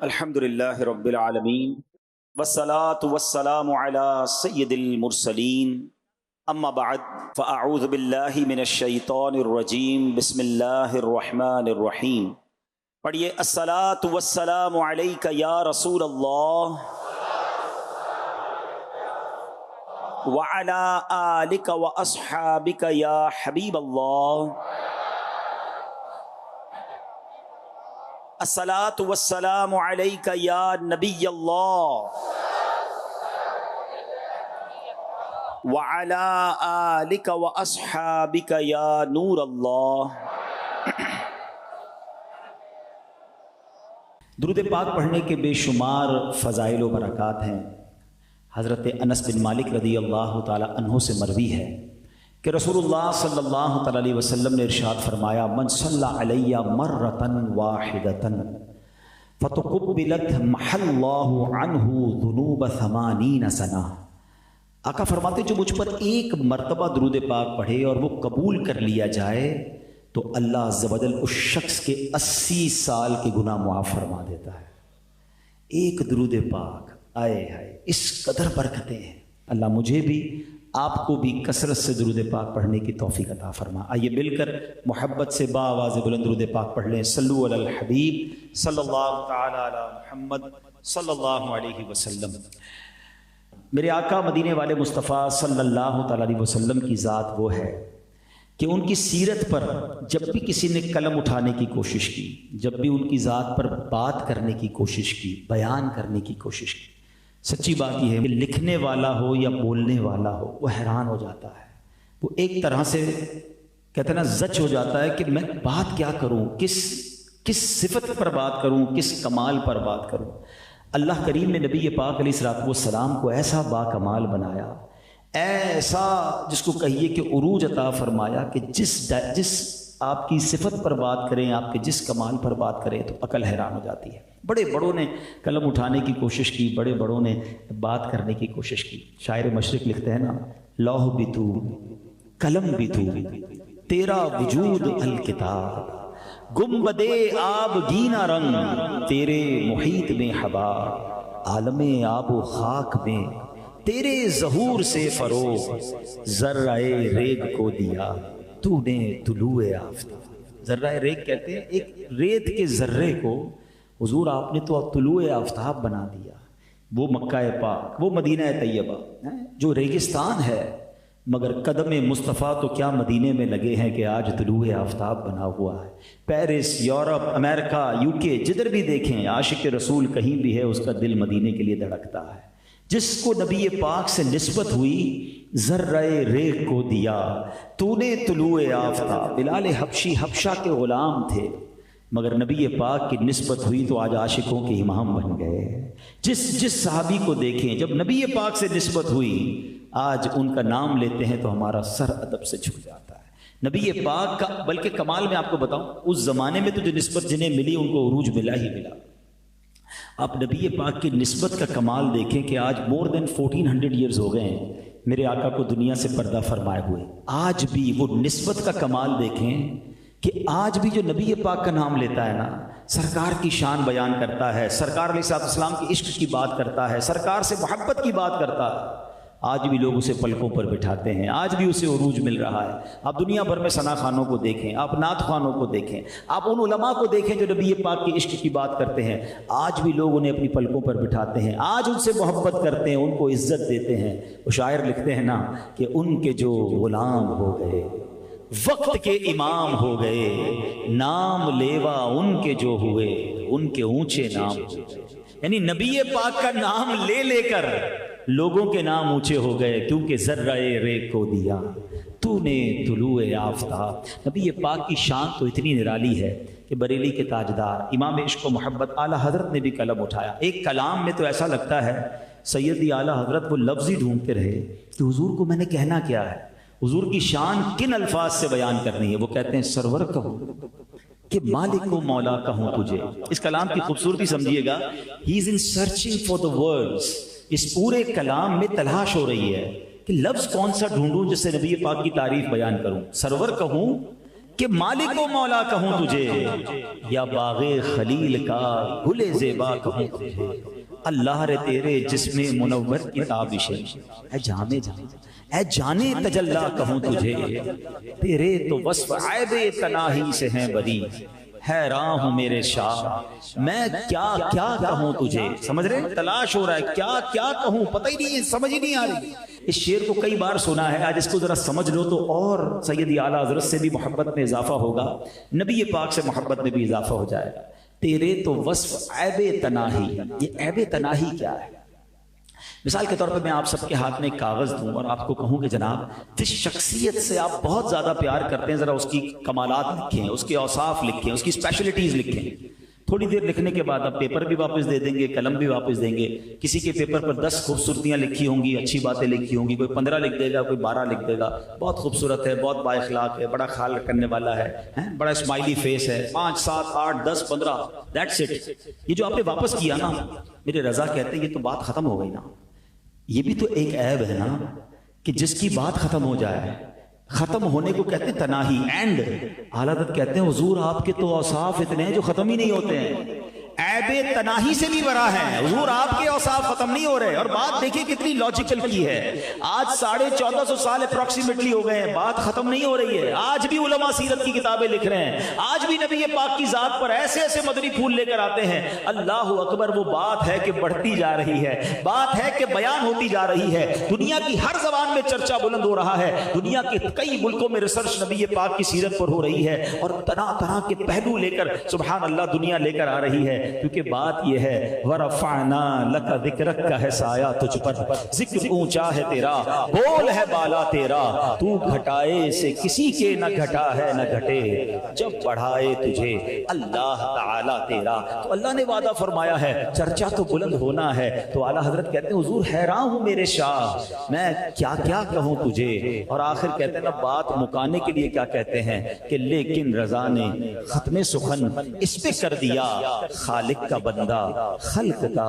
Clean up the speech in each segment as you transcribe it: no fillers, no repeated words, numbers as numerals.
الحمدللہ رب العالمین والصلاة والسلام علی سید المرسلین اما بعد فاعوذ باللہ من الشیطان الرجیم بسم اللہ الرحمن الرحیم. پڑھیے الصلاۃ والسلام علیک یا رسول اللہ وعلی آلک واصحابک یا حبیب اللہ. الصلاۃ والسلام علیک یا نبی اللہ وعلی آلک واصحابک یا نور اللہ. درود پاک پڑھنے کے بے شمار فضائل و برکات ہیں. حضرت انس بن مالک رضی اللہ تعالی عنہ سے مروی ہے کہ رسول اللہ صلی اللہ تعالی علیہ وسلم نے ارشاد فرمایا من صلی علی مرۃ واحدۃ فتقبلت محى اللہ عنہ ذنوب 80 سنہ. آقا فرماتے جو مجھ پر ایک مرتبہ درود پاک پڑھے اور وہ قبول کر لیا جائے تو اللہ عز و جل اس شخص کے 80 سال کے گناہ معاف فرما دیتا ہے. ایک درود پاک آئے ہائے اس قدر برکتیں ہیں. اللہ مجھے بھی آپ کو بھی کثرت سے درود پاک پڑھنے کی توفیق عطا فرما. آئیے مل کر محبت سے با آواز بلند درود پاک پڑھ لیں. صلو علی الحبیب صلی اللہ تعالی علی محمد صلی اللہ علیہ وسلم. میرے آقا مدینے والے مصطفیٰ صلی اللہ تعالی علیہ وسلم کی ذات وہ ہے کہ ان کی سیرت پر جب بھی کسی نے قلم اٹھانے کی کوشش کی، جب بھی ان کی ذات پر بات کرنے کی کوشش کی، بیان کرنے کی کوشش کی، سچی بات یہ ہے کہ لکھنے والا ہو یا بولنے والا ہو وہ حیران ہو جاتا ہے. وہ ایک طرح سے کہتے ہیں نا زچ ہو جاتا ہے کہ میں بات کیا کروں، کس صفت پر بات کروں، کس کمال پر بات کروں. اللہ کریم نے نبی پاک علیہ الصلوۃ والسلام کو ایسا با کمال بنایا، ایسا جس کو کہیے کہ عروج عطا فرمایا کہ جس آپ کی صفت پر بات کریں، آپ کے جس کمال پر بات کریں تو عقل حیران ہو جاتی ہے. بڑے بڑوں نے قلم اٹھانے کی کوشش کی، بڑے بڑوں نے بات کرنے کی کوشش کی. شاعر مشرق لکھتے ہیں نا لوح بھی تو قلم بھی تو تیرا وجود الکتاب گنبدے آب گینا رنگ تیرے محیط میں حبا عالم آب و خاک میں تیرے ظہور سے فروغ ذرہ ریگ کو دیا تو نے طلوع آفتاب. ذرہ ریگ کہتے ہیں ایک ریت کے ذرے کو حضور آپ نے تو طلوع آفتاب بنا دیا. وہ مکہ پاک، وہ مدینہ طیبہ جو ریگستان ہے مگر قدم مصطفیٰ تو کیا مدینے میں لگے ہیں کہ آج طلوع آفتاب بنا ہوا ہے. پیرس، یورپ، امریکہ، UK جدھر بھی دیکھیں عاشق رسول کہیں بھی ہے اس کا دل مدینے کے لیے دھڑکتا ہے. جس کو نبی پاک سے نسبت ہوئی ذرہ ریگ کو دیا تو نے طلوع آفتاب. بلال حبشی حبشہ کے غلام تھے مگر نبی پاک کی نسبت ہوئی تو آج عاشقوں کے امام بن گئے. جس صحابی کو دیکھیں جب نبی پاک سے نسبت ہوئی آج ان کا نام لیتے ہیں تو ہمارا سر ادب سے جھک جاتا ہے. نبی پاک کا بلکہ کمال میں آپ کو بتاؤں اس زمانے میں تو جو نسبت جنہیں ملی ان کو عروج ملا ہی ملا. آپ نبی پاک کی نسبت کا کمال دیکھیں کہ آج more than 1400 years ہو گئے ہیں میرے آقا کو دنیا سے پردہ فرمائے ہوئے. آج بھی وہ نسبت کا کمال دیکھیں کہ آج بھی جو نبی پاک کا نام لیتا ہے نا سرکار کی شان بیان کرتا ہے، سرکار علیہ السلام کی عشق کی بات کرتا ہے، سرکار سے محبت کی بات کرتا ہے، آج بھی لوگ اسے پلکوں پر بٹھاتے ہیں، آج بھی اسے عروج مل رہا ہے. آپ دنیا بھر میں ثنا خانوں کو دیکھیں، آپ نعت خوانوں کو دیکھیں، آپ ان علماء کو دیکھیں جو نبی پاک کی عشق کی بات کرتے ہیں، آج بھی لوگ انہیں اپنی پلکوں پر بٹھاتے ہیں، آج ان سے محبت کرتے ہیں، ان کو عزت دیتے ہیں. وہ شاعر لکھتے ہیں نا کہ ان کے جو غلام ہو گئے وقت کے امام ہو گئے، نام لیوا ان کے جو ہوئے ان کے اونچے نام ہوئے. یعنی نبی پاک کا نام لے لے کر لوگوں کے نام اونچے ہو گئے کیونکہ ذرہ ریگ کو دیا تو نے طلوع آفتاب. نبی پاک کی شان تو اتنی نرالی ہے کہ بریلی کے تاجدار امام عشق و محبت اعلیٰ حضرت نے بھی قلم اٹھایا. ایک کلام میں تو ایسا لگتا ہے سیدی اعلیٰ حضرت وہ لفظ ہی ڈھونڈتے رہے کہ حضور کو میں نے کہنا کیا ہے، حضور کی شان کن الفاظ سے بیان کرنی ہے. وہ کہتے ہیں سرور کہوں کہ مالک و مولا کہوں تجھے. اس کلام کی خوبصورتی سمجھیے گا. He is in searching for the words. اس پورے کلام میں تلاش ہو رہی ہے کہ لفظ کون سا ڈھونڈوں جس سے نبی پاک کی تعریف بیان کروں. سرور کہوں کہ مالک و مولا کہوں تجھے یا باغ خلیل کا گل زیبا کہوں تجھے، اللہ رے تیرے جسم منور کی تابش اے جامے اے جانے تجلا کہوں تجھے، تیرے تو وصف عیب تناہی سے ہیں بری، حیران ہوں میرے شاہ میں کیا کیا کہوں تجھے۔ سمجھ رہے ہیں؟ تلاش ہو رہا ہے کیا کیا کہوں، پتہ ہی نہیں ہے، سمجھ ہی نہیں آ رہی۔ اس شعر کو کئی بار سنا ہے، آج اس کو ذرا سمجھ لو تو اور سیدی اعلیٰ حضرت سے بھی محبت میں اضافہ ہوگا، نبی پاک سے محبت میں بھی اضافہ ہو جائے گا۔ تیرے تو وصف عیب تناہی، یہ عیب تناہی کیا ہے؟ مثال کے طور پر میں آپ سب کے ہاتھ میں ایک کاغذ دوں اور آپ کو کہوں کہ جناب جس شخصیت سے آپ بہت زیادہ پیار کرتے ہیں ذرا اس کی کمالات لکھیں، اس کے اوصاف لکھیں، اس کی اسپیشلٹیز لکھیں۔ تھوڑی دیر لکھنے کے بعد آپ پیپر بھی واپس دے دیں گے، قلم بھی واپس دیں گے۔ کسی کے پیپر پر 10 خوبصورتیاں لکھی ہوں گی، اچھی باتیں لکھی ہوں گی، کوئی 15 لکھ دے گا، کوئی 12 لکھ دے گا، بہت خوبصورت ہے، بہت با اخلاق ہے، بڑا خیال کرنے والا ہے، بڑا اسمائلی فیس ہے، 5 7 8 10 15 دیٹس اٹ۔ یہ جو آپ نے واپس کیا نا، میرے رضا کہتے ہیں یہ تو بات ختم ہو گئی نا۔ یہ بھی تو ایک عیب ہے نا کہ جس کی بات ختم ہو جائے، ختم ہونے کو کہتے ہیں تناہی، اینڈ اعلیٰ حضرت کہتے ہیں حضور آپ کے تو اوصاف اتنے ہیں جو ختم ہی نہیں ہوتے ہیں، عیب تناہی سے بھی برا ہے حضور آپ کے اوصاف ختم نہیں ہو رہے۔ اور بات دیکھیں کتنی لاجیکل کی ہے، آج 1450 سال اپروکسیمیٹلی ہو گئے ہیں، بات ختم نہیں ہو رہی ہے۔ آج بھی علماء سیرت کی کتابیں لکھ رہے ہیں، آج بھی نبی پاک کی ذات پر ایسے ایسے مدنی پھول لے کر آتے ہیں۔ اللہ اکبر، وہ بات ہے کہ بڑھتی جا رہی ہے، بات ہے کہ بیان ہوتی جا رہی ہے، دنیا کی ہر زبان میں چرچا بلند ہو رہا ہے، دنیا کے کئی ملکوں میں ریسرچ نبی پاک کی سیرت پر ہو رہی ہے، اور طرح طرح کے پہلو لے کر سبحان اللہ دنیا لے کر آ رہی ہے۔ کیونکہ بات یہ ہے وَرَفَعْنَا لَكَ ذِكْرَكَ کا ہے سایہ تجھ پر، ذکر اونچا ہے تیرا، بول ہے بالا تیرا، تو گھٹائے سے کسی کے نہ گھٹا ہے نہ گھٹے، جب بڑھائے تجھے اللہ تعالیٰ تیرا۔ تو اللہ نے وعدہ فرمایا ہے چرچا تو بلند ہونا ہے۔ تو اعلیٰ حضرت کہتے ہیں حضور حیران ہوں میرے شاہ میں کیا کیا کہوں تجھے۔ اور آخر کہتے ہیں نا بات مکانے کے لیے کیا کہتے ہیں کہ لیکن رضا نے ختم سخن اس پہ کر دیا، خالق کا بندہ خلق کا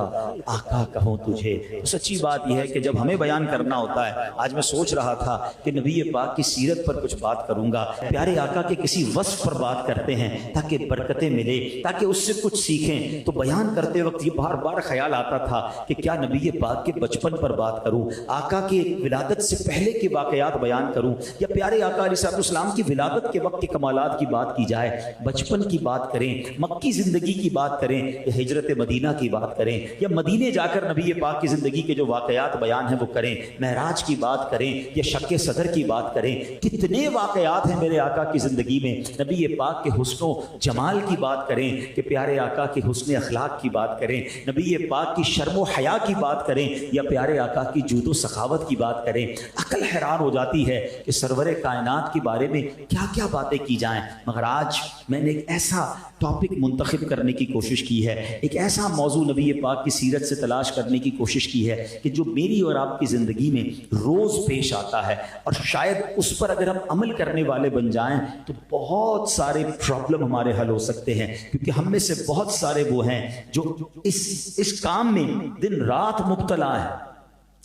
آقا کہوں تجھے۔ سچی بات یہ ہے کہ جب ہمیں بیان کرنا ہوتا ہے، آج میں سوچ رہا تھا کہ نبی پاک کی سیرت پر کچھ بات کروں گا، پیارے آقا کے کسی وصف پر بات کرتے ہیں تاکہ برکتیں ملے، تاکہ اس سے کچھ سیکھیں۔ تو بیان کرتے وقت یہ بار بار خیال آتا تھا کہ کیا نبی پاک کے بچپن پر بات کروں، آقا کی ولادت سے پہلے کے واقعات بیان کروں، یا پیارے آقا علیہ السلام کی ولادت کے وقت کے کمالات کی بات کی جائے، بچپن کی بات کریں، مکی زندگی کی بات کریں، یا ہجرت مدینہ کی بات کریں، یا مدینے جا کر نبی پاک کی زندگی کے جو واقعات بیان ہیں وہ کریں، معراج کی بات کریں یا شق صدر کی بات کریں۔ کتنے واقعات ہیں میرے آقا کی زندگی میں، نبی پاک کے حسن و جمال کی بات کریں کہ پیارے آقا کے حسن اخلاق کی بات کریں، نبی پاک کی شرم و حیا کی بات کریں، یا پیارے آقا کی جود و سخاوت کی بات کریں۔ عقل حیران ہو جاتی ہے کہ سرور کائنات کے بارے میں کیا کیا باتیں کی جائیں، مگر آج میں نے ایک ایسا ٹاپک منتخب کرنے کی کوشش کی ہے، ایک ایسا موضوع نبی پاک کی سیرت سے تلاش کرنے کی کوشش کی ہے کہ جو میری اور آپ کی زندگی میں روز پیش آتا ہے، اور شاید اس پر اگر ہم عمل کرنے والے بن جائیں تو بہت سارے پرابلم ہمارے حل ہو سکتے ہیں۔ کیونکہ ہم میں سے بہت سارے وہ ہیں جو اس کام میں دن رات مبتلا ہیں،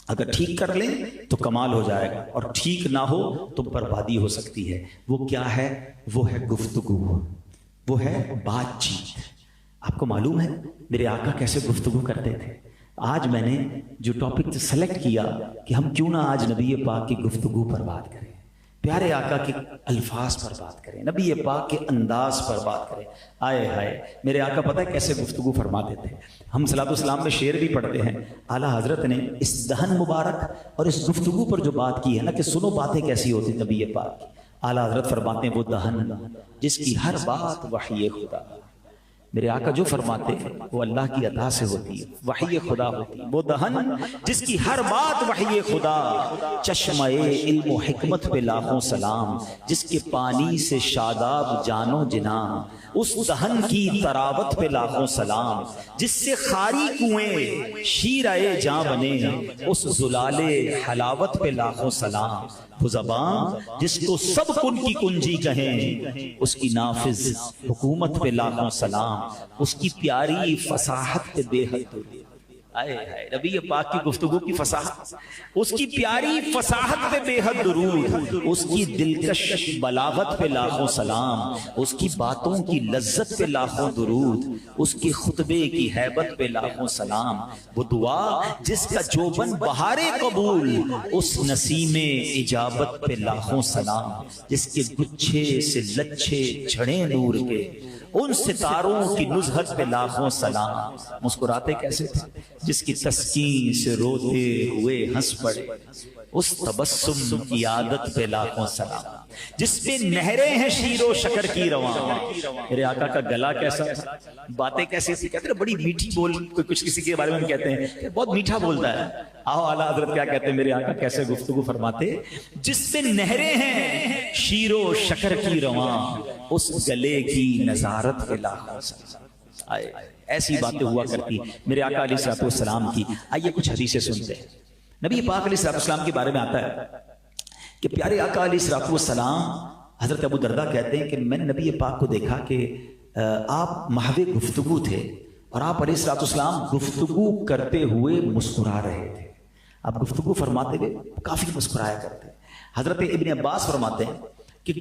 اگر ٹھیک کر لیں تو کمال ہو جائے گا، اور ٹھیک نہ ہو تو بربادی ہو سکتی ہے۔ وہ کیا ہے؟ وہ ہے گفتگو، وہ ہے بات چیت۔ آپ کو معلوم ہے میرے آقا کیسے گفتگو کرتے تھے؟ آج میں نے جو ٹاپک سلیکٹ کیا کہ ہم کیوں نہ آج نبی پاک کی گفتگو پر بات کریں، پیارے آقا کے الفاظ پر بات کریں، نبی پاک کے انداز پر بات کریں۔ آئے ہائے میرے آقا پتہ ہے کیسے گفتگو فرماتے تھے؟ ہم صلاۃ والسلام میں شعر بھی پڑھتے ہیں، اعلیٰ حضرت نے اس دہن مبارک اور اس گفتگو پر جو بات کی ہے نا کہ سنو باتیں کیسی ہوتی نبی پاک کی، اعلیٰ حضرت فرماتے ہیں وہ دہن جس کی ہر بات وحی خدا۔ میرے آقا جو فرماتے ہیں وہ اللہ کی عطا سے ہوتی ہے، وحی خدا ہوتی ہے۔ وہ دہن جس کی ہر بات وحی خدا، چشمہ علم و حکمت پہ لاکھوں سلام، جس کے پانی سے شاداب جانو جناں، اس دہن کی تراوت پہ لاکھوں سلام، جس سے خاری کنویں شیرہ جاں بنے، اس زلال حلاوت پہ لاکھوں سلام۔ وہ زبان جس کو سب کن کی کنجی کہیں، اس کی نافذ حکومت پہ لاکھوں سلام، اس کی پیاری فصاحت پہ بے حد۔ نبی پاک کی گفتگو کی فصاحت، اس کی پیاری فصاحت پہ بے حد درود، اس کی دلکش بلاغت پہ لاکھوں سلام، اس کی باتوں کی لذت پہ لاکھوں درود، اس کے خطبے کی ہیبت پہ لاکھوں سلام، وہ دعا جس کا جوبن بہارے قبول، اس نسیم اجابت پہ لاکھوں سلام، جس کے گچھے سے لچھے جھڑے نور کے، ان ستاروں کی نزہت پہ لاکھوں سلام۔ مسکراتے کیسے تھے؟ جس کی تسکین سے روتے ہوئے ہنس پڑے، اس تبسم کی عادت پہ لاکھوں سلام، جس پہ نہریں ہیں شیر و شکر کی رواں۔ میرے آقا کا گلا کیسا تھا، باتیں کیسی تھی، کہتے ہیں بڑی میٹھی بول، کچھ کسی کے بارے میں کہتے ہیں کہ بہت میٹھا بولتا ہے۔ آؤ اعلیٰ حضرت کیا کہتے ہیں، میرے آقا کیسے گفتگو فرماتے، جس پہ نہریں ہیں شیر و شکر کی رواں، اس گلے کی نظارت پہ لاکھوں سلام۔ ایسی باتیں ہوا کرتی میرے آقا علیہ الصلوۃ والسلام کی۔ آئیے کچھ حدیثیں سنتے ہیں۔ نبی پاک علیہ الصلوۃ والسلام کے بارے میں آتا ہے کہ پیارے آقا علیہ الصلوۃ والسلام، حضرت ابو درداء کہتے ہیں کہ میں نے نبی پاک کو دیکھا کہ آپ محو گفتگو تھے، اور آپ علیہ الصلوۃ والسلام گفتگو کرتے ہوئے مسکرا رہے تھے۔ آپ گفتگو فرماتے ہوئے کافی مسکرایا کرتے۔ حضرت ابن عباس فرماتے ہیں کہ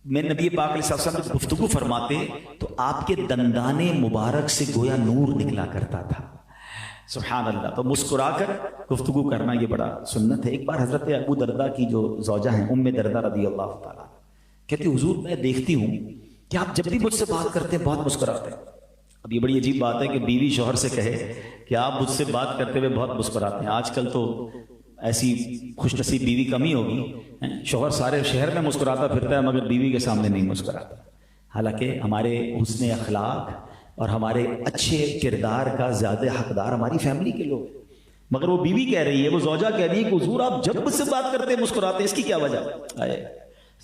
میں نبی پاک علیہ السلام جب گفتگو فرماتے تو آپ کے دندان مبارک سے گویا نور نکلا کرتا تھا۔ سبحان اللہ۔ تو مسکرا کر گفتگو کرنا یہ بڑا سنت ہے۔ ایک بار حضرت ابو درداء کی جو زوجہ ہیں ام درداء رضی اللہ تعالیٰ کہتی حضور میں دیکھتی ہوں کہ آپ جب بھی مجھ سے بات کرتے ہیں بہت مسکراتے ہیں۔ اب یہ بڑی عجیب بات ہے کہ بیوی شوہر سے کہے کہ آپ مجھ سے بات کرتے ہوئے بہت مسکراتے ہیں۔ آج کل تو ایسی خوش نصیب بیوی کم ہی ہوگی، شوہر سارے شہر میں مسکراتا پھرتا ہے مگر بیوی کے سامنے نہیں مسکراتا۔ حالانکہ ہمارے حسن اخلاق اور ہمارے اچھے کردار کا زیادہ حقدار ہماری فیملی کے لوگ، مگر وہ بیوی کہہ رہی ہے، وہ زوجہ کہہ رہی ہے کہ حضور آپ جب مجھ سے بات کرتے ہیں مسکراتے ہیں، اس کی کیا وجہ ہے؟